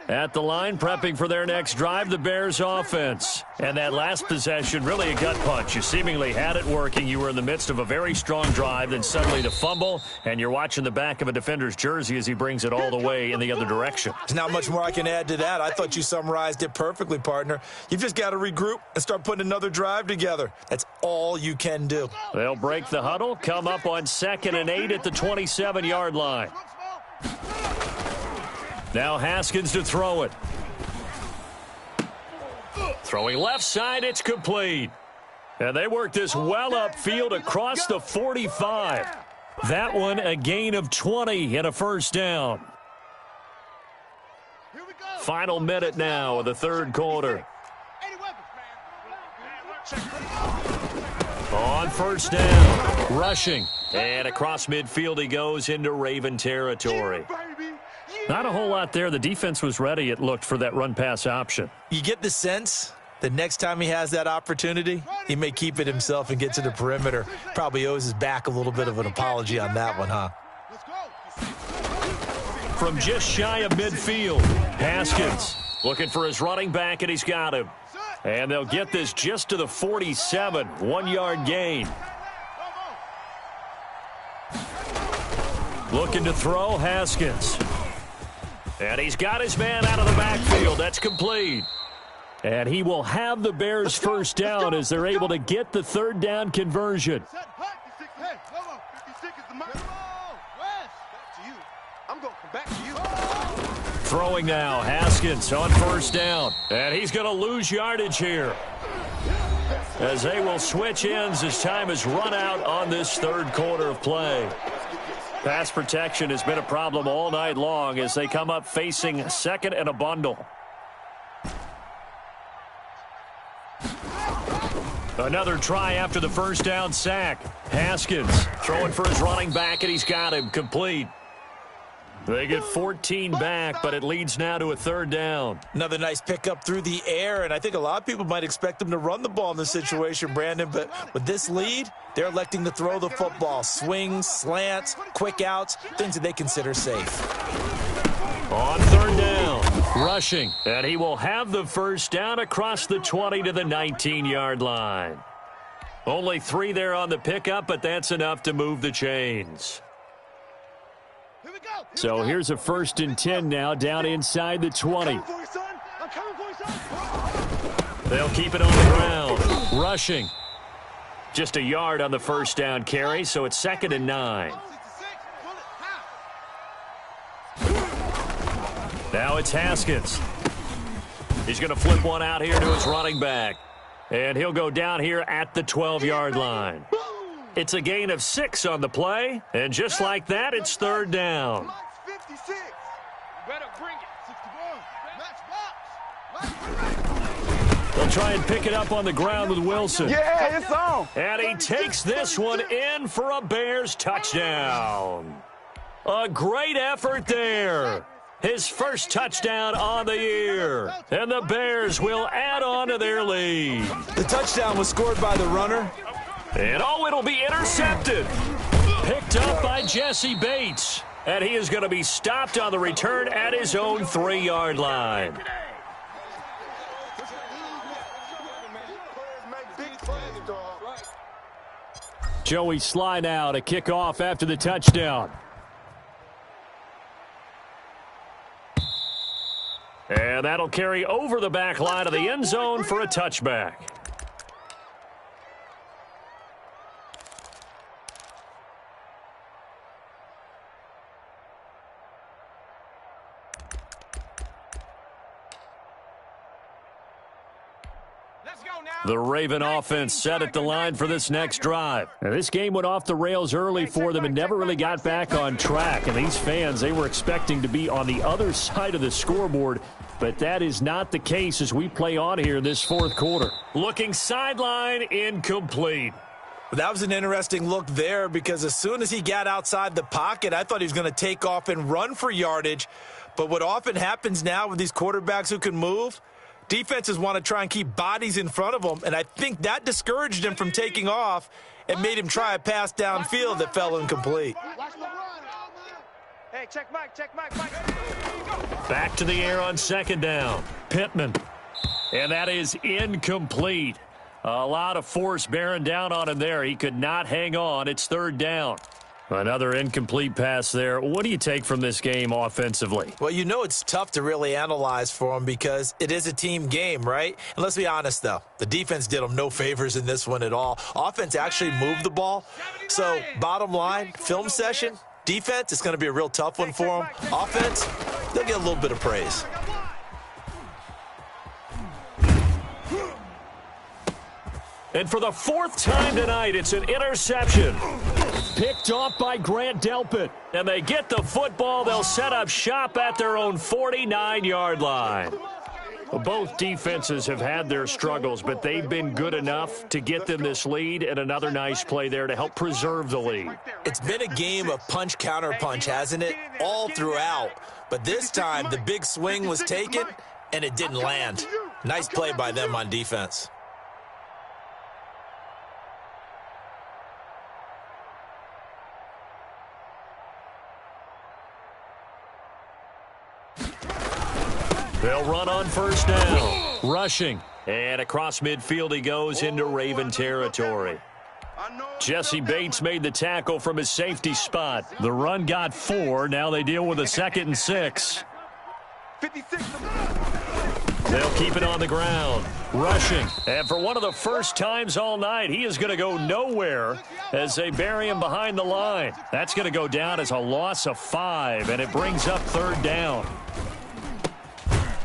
At the line, prepping for their next drive, the Bears offense. And that last possession, really a gut punch. You seemingly had it working. You were in the midst of a very strong drive, then suddenly the fumble, and you're watching the back of a defender's jersey as he brings it all the way in the other direction. There's not much more I can add to that. I thought you summarized it perfectly, partner. You've just got to regroup and start putting another drive together. That's all you can do. They'll break the huddle, come up on 2nd and 8 at the 27-yard line. Now Haskins to throw it. Throwing left side, it's complete. And they work this well upfield across the 45. That one a gain of 20 and a first down. Final minute now of the third quarter. On first down, rushing. And across midfield he goes into Raven territory. Not a whole lot there. The defense was ready, it looked, for that run-pass option. You get the sense that next time he has that opportunity, he may keep it himself and get to the perimeter. Probably owes his back a little bit of an apology on that one, huh? From just shy of midfield, Haskins looking for his running back, and he's got him. And they'll get this just to the 47, 1-yard gain. Looking to throw, Haskins. And he's got his man out of the backfield. That's complete. And he will have the Bears first down as they're able to get the third down conversion. Throwing now, Haskins on first down. And he's going to lose yardage here, as they will switch ends as time has run out on this third quarter of play. Pass protection has been a problem all night long as they come up facing 2nd and a bundle. Another try after the first down sack. Haskins throwing for his running back, and he's got him complete. They get 14 back, but it leads now to a third down. Another nice pickup through the air, and I think a lot of people might expect them to run the ball in this situation, Brandon, but with this lead, they're electing to throw the football. Swings, slants, quick outs, things that they consider safe. On third down, rushing, and he will have the first down across the 20 to the 19-yard line. Only 3 there on the pickup, but that's enough to move the chains. So here's a 1st and 10 now, down inside the 20. They'll keep it on the ground. Rushing. Just a yard on the first down carry, so it's 2nd and 9. Now it's Haskins. He's going to flip one out here to his running back. And he'll go down here at the 12-yard line. It's a gain of 6 on the play, and just like that, it's third down. Better bring it. 61. Match box. They'll try and pick it up on the ground with Wilson. Yeah, it's on. And he takes this one in for a Bears touchdown. A great effort there. His first touchdown on the year. And the Bears will add on to their lead. The touchdown was scored by the runner. And it'll be intercepted. Picked up by Jesse Bates. And he is going to be stopped on the return at his own 3-yard line. Joey Sly now to kick off after the touchdown. And that'll carry over the back line of the end zone for a touchback. The Raven offense set at the line for this next drive. Now, this game went off the rails early for them and never really got back on track. And these fans, they were expecting to be on the other side of the scoreboard. But that is not the case as we play on here in this fourth quarter. Looking sideline, incomplete. That was an interesting look there because as soon as he got outside the pocket, I thought he was going to take off and run for yardage. But what often happens now with these quarterbacks who can move, defenses want to try and keep bodies in front of them, and I think that discouraged him from taking off and made him try a pass downfield that fell incomplete. Hey, check Mike, Mike. Back to the air on second down. Pittman. And that is incomplete. A lot of force bearing down on him there. He could not hang on. It's third down. Another incomplete pass there. What do you take from this game offensively? Well, you know it's tough to really analyze for them because it is a team game, right? And let's be honest, though. The defense did them no favors in this one at all. Offense actually moved the ball. So, bottom line, film session, defense, it's going to be a real tough one for them. Offense, they'll get a little bit of praise. And for the fourth time tonight, it's an interception. Picked off by Grant Delpit. And they get the football. They'll set up shop at their own 49-yard line. Both defenses have had their struggles, but they've been good enough to get them this lead, and another nice play there to help preserve the lead. It's been a game of punch-counter-punch, hasn't it? All throughout. But this time, the big swing was taken, and it didn't land. Nice play by them on defense. They'll run on first down. Rushing. And across midfield he goes into Raven territory. Jesse Bates made the tackle from his safety spot. The run got 4. Now they deal with a 2nd and 6. They'll keep it on the ground. Rushing. And for one of the first times all night, he is going to go nowhere as they bury him behind the line. That's going to go down as a loss of 5, and it brings up third down.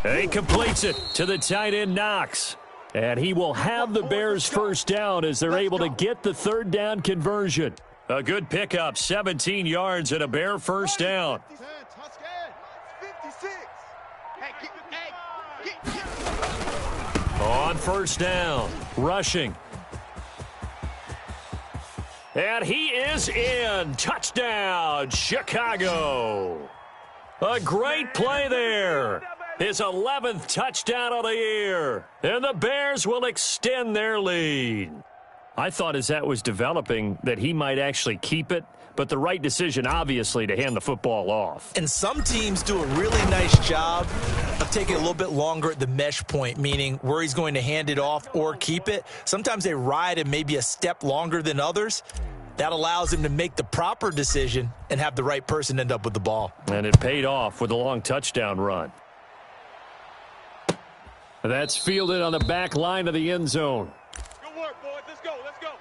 He completes it to the tight end, Knox. And he will have the Bears first down as they're able to get the third down conversion. A good pickup, 17 yards and a Bear first down. On first down, rushing. And he is in. Touchdown, Chicago. A great play there. His 11th touchdown of the year. And the Bears will extend their lead. I thought as that was developing that he might actually keep it, but the right decision, obviously, to hand the football off. And some teams do a really nice job of taking a little bit longer at the mesh point, meaning where he's going to hand it off or keep it. Sometimes they ride him maybe a step longer than others. That allows him to make the proper decision and have the right person end up with the ball. And it paid off with a long touchdown run. That's fielded on the back line of the end zone. Good work, boys. Let's go. Let's go.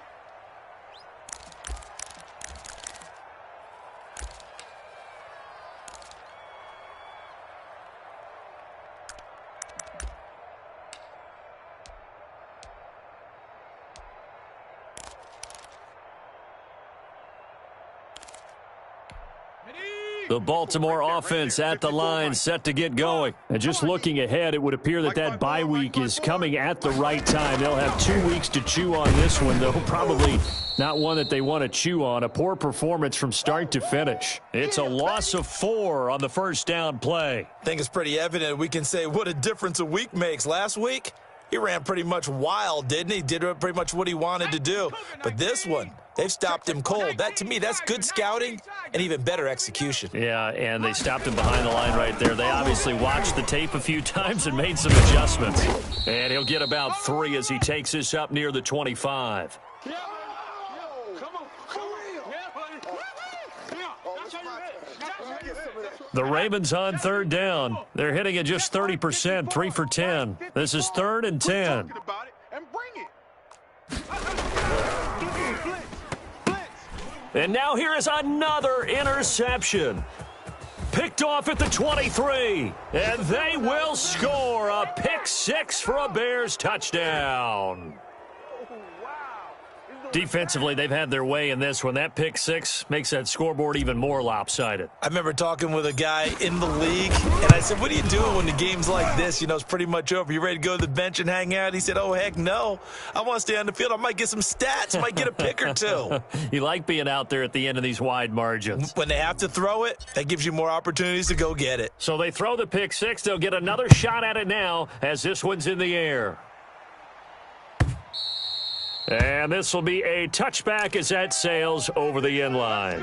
The Baltimore offense at the line, set to get going. And just looking ahead, it would appear that bye week is coming at the right time. They'll have 2 weeks to chew on this one, though. Probably not one that they want to chew on. A poor performance from start to finish. It's a loss of 4 on the first down play. I think it's pretty evident. We can say what a difference a week makes. Last week, he ran pretty much wild, didn't he? Did pretty much what he wanted to do. But this one, they've stopped him cold. That, to me, that's good scouting and even better execution. Yeah, and they stopped him behind the line right there. They obviously watched the tape a few times and made some adjustments. And he'll get about 3 as he takes this up near the 25. The Ravens on third down. They're hitting it just 30%, 3 for 10. This is 3rd and 10. And now here is another interception. Picked off at the 23. And they will score a pick 6 for a Bears touchdown. Defensively, they've had their way in this one. That pick 6 makes that scoreboard even more lopsided. I remember talking with a guy in the league, and I said, what are you doing when the game's like this? You know, it's pretty much over. You ready to go to the bench and hang out? He said, oh, heck no. I want to stay on the field. I might get some stats. Might get a pick or 2. You like being out there at the end of these wide margins. When they have to throw it, that gives you more opportunities to go get it. So they throw the pick 6. They'll get another shot at it now as this one's in the air. And this will be a touchback as that sails over the end line.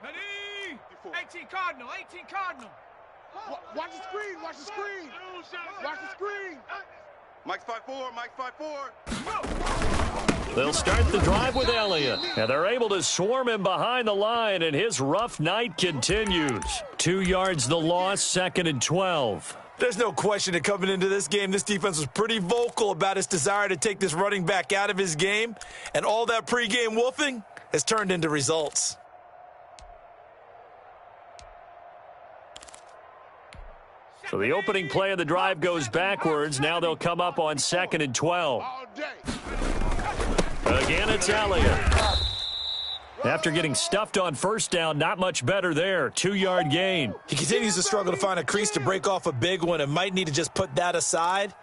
Ready? 18 Cardinal, 18 Cardinal. Watch the screen, watch the screen. Watch the screen. Mike's 5-4, Mike's 5-4. They'll start the drive with Elliott, and they're able to swarm him behind the line, and his rough night continues. 2 yards the loss, 2nd and 12. There's no question that coming into this game, this defense was pretty vocal about its desire to take this running back out of his game, and all that pregame wolfing has turned into results. So the opening play of the drive goes backwards. Now they'll come up on 2nd and 12. Again, it's Elliott. After getting stuffed on first down, not much better there. 2-yard gain. He continues to struggle to find a crease to break off a big one and might need to just put that aside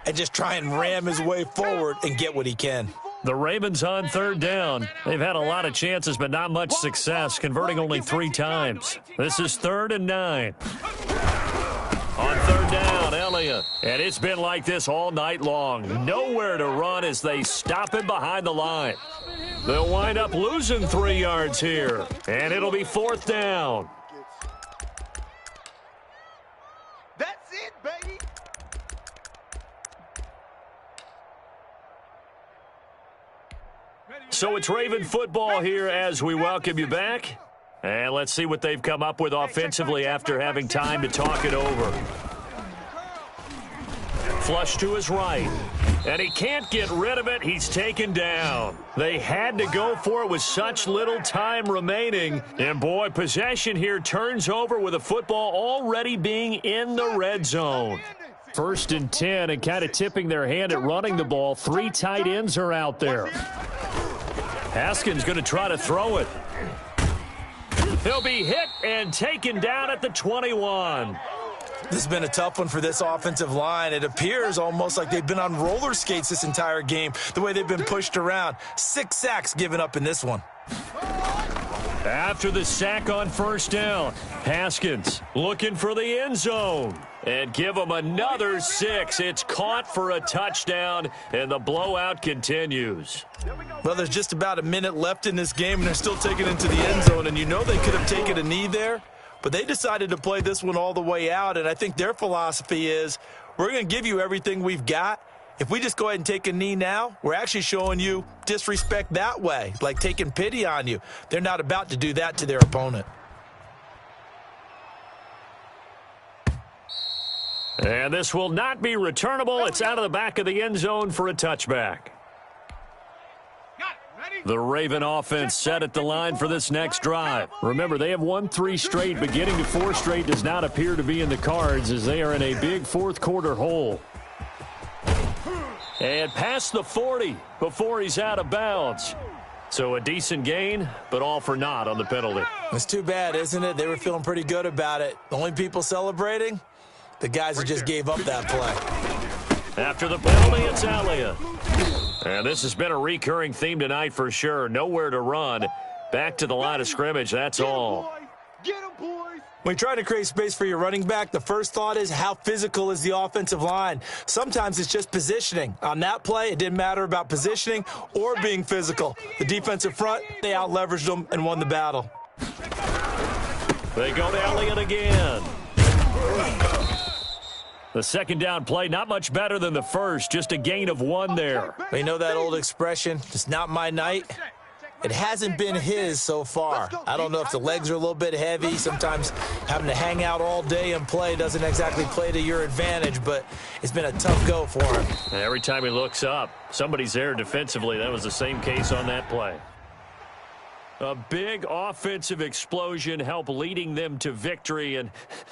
and just try and ram his way forward and get what he can. The Ravens on third down. They've had a lot of chances, but not much success, converting only 3 times. This is 3rd and 9. On third down, Elliott. And it's been like this all night long. Nowhere to run as they stop him behind the line. They'll wind up losing 3 yards here. And it'll be 4th down. That's it, baby. So it's Raven football here as we welcome you back. And let's see what they've come up with offensively after having time to talk it over. Flush to his right. And he can't get rid of it. He's taken down. They had to go for it with such little time remaining. And, boy, possession here turns over with a football already being in the red zone. 1st and 10, and kind of tipping their hand at running the ball. 3 tight ends are out there. Haskins going to try to throw it. He'll be hit and taken down at the 21. This has been a tough one for this offensive line. It appears almost like they've been on roller skates this entire game, the way they've been pushed around. 6 sacks given up in this one. After the sack on first down, Haskins looking for the end zone. And give them another 6. It's caught for a touchdown, and the blowout continues. Well, there's just about a minute left in this game, and they're still taking it into the end zone. And you know they could have taken a knee there, but they decided to play this one all the way out. And I think their philosophy is, we're going to give you everything we've got. If we just go ahead and take a knee now, we're actually showing you disrespect that way, like taking pity on you. They're not about to do that to their opponent. And this will not be returnable. It's out of the back of the end zone for a touchback. The Raven offense set at the line for this next drive. Remember, they have won 3 straight, but getting to 4 straight does not appear to be in the cards as they are in a big fourth quarter hole. And past the 40 before he's out of bounds. So a decent gain, but all for naught on the penalty. It's too bad, isn't it? They were feeling pretty good about it. The only people celebrating, the guys who just gave up that play. After the penalty, it's Elliott. And this has been a recurring theme tonight for sure. Nowhere to run. Back to the line of scrimmage, that's all. Get him, boys. When you try to create space for your running back, the first thought is how physical is the offensive line? Sometimes it's just positioning. On that play, it didn't matter about positioning or being physical. The defensive front, they out-leveraged them and won the battle. They go to Elliott again. The second down play, not much better than the first, just a gain of 1 there. You know that old expression, it's not my night? It hasn't been his so far. I don't know if the legs are a little bit heavy. Sometimes having to hang out all day and play doesn't exactly play to your advantage, but it's been a tough go for him. Every time he looks up, somebody's there defensively. That was the same case on that play. A big offensive explosion helped leading them to victory, and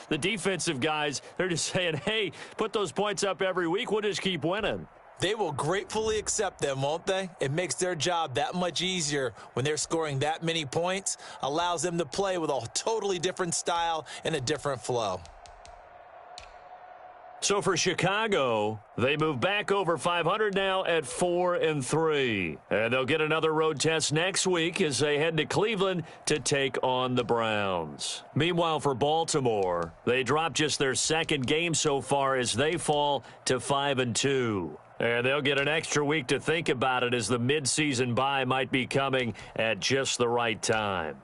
the defensive guys, they're just saying, hey, put those points up every week. We'll just keep winning. They will gratefully accept them, won't they? It makes their job that much easier when they're scoring that many points, allows them to play with a totally different style and a different flow. So for Chicago, they move back over 500 now at 4-3. And they'll get another road test next week as they head to Cleveland to take on the Browns. Meanwhile, for Baltimore, they drop just their second game so far as they fall to 5-2. And they'll get an extra week to think about it as the midseason bye might be coming at just the right time.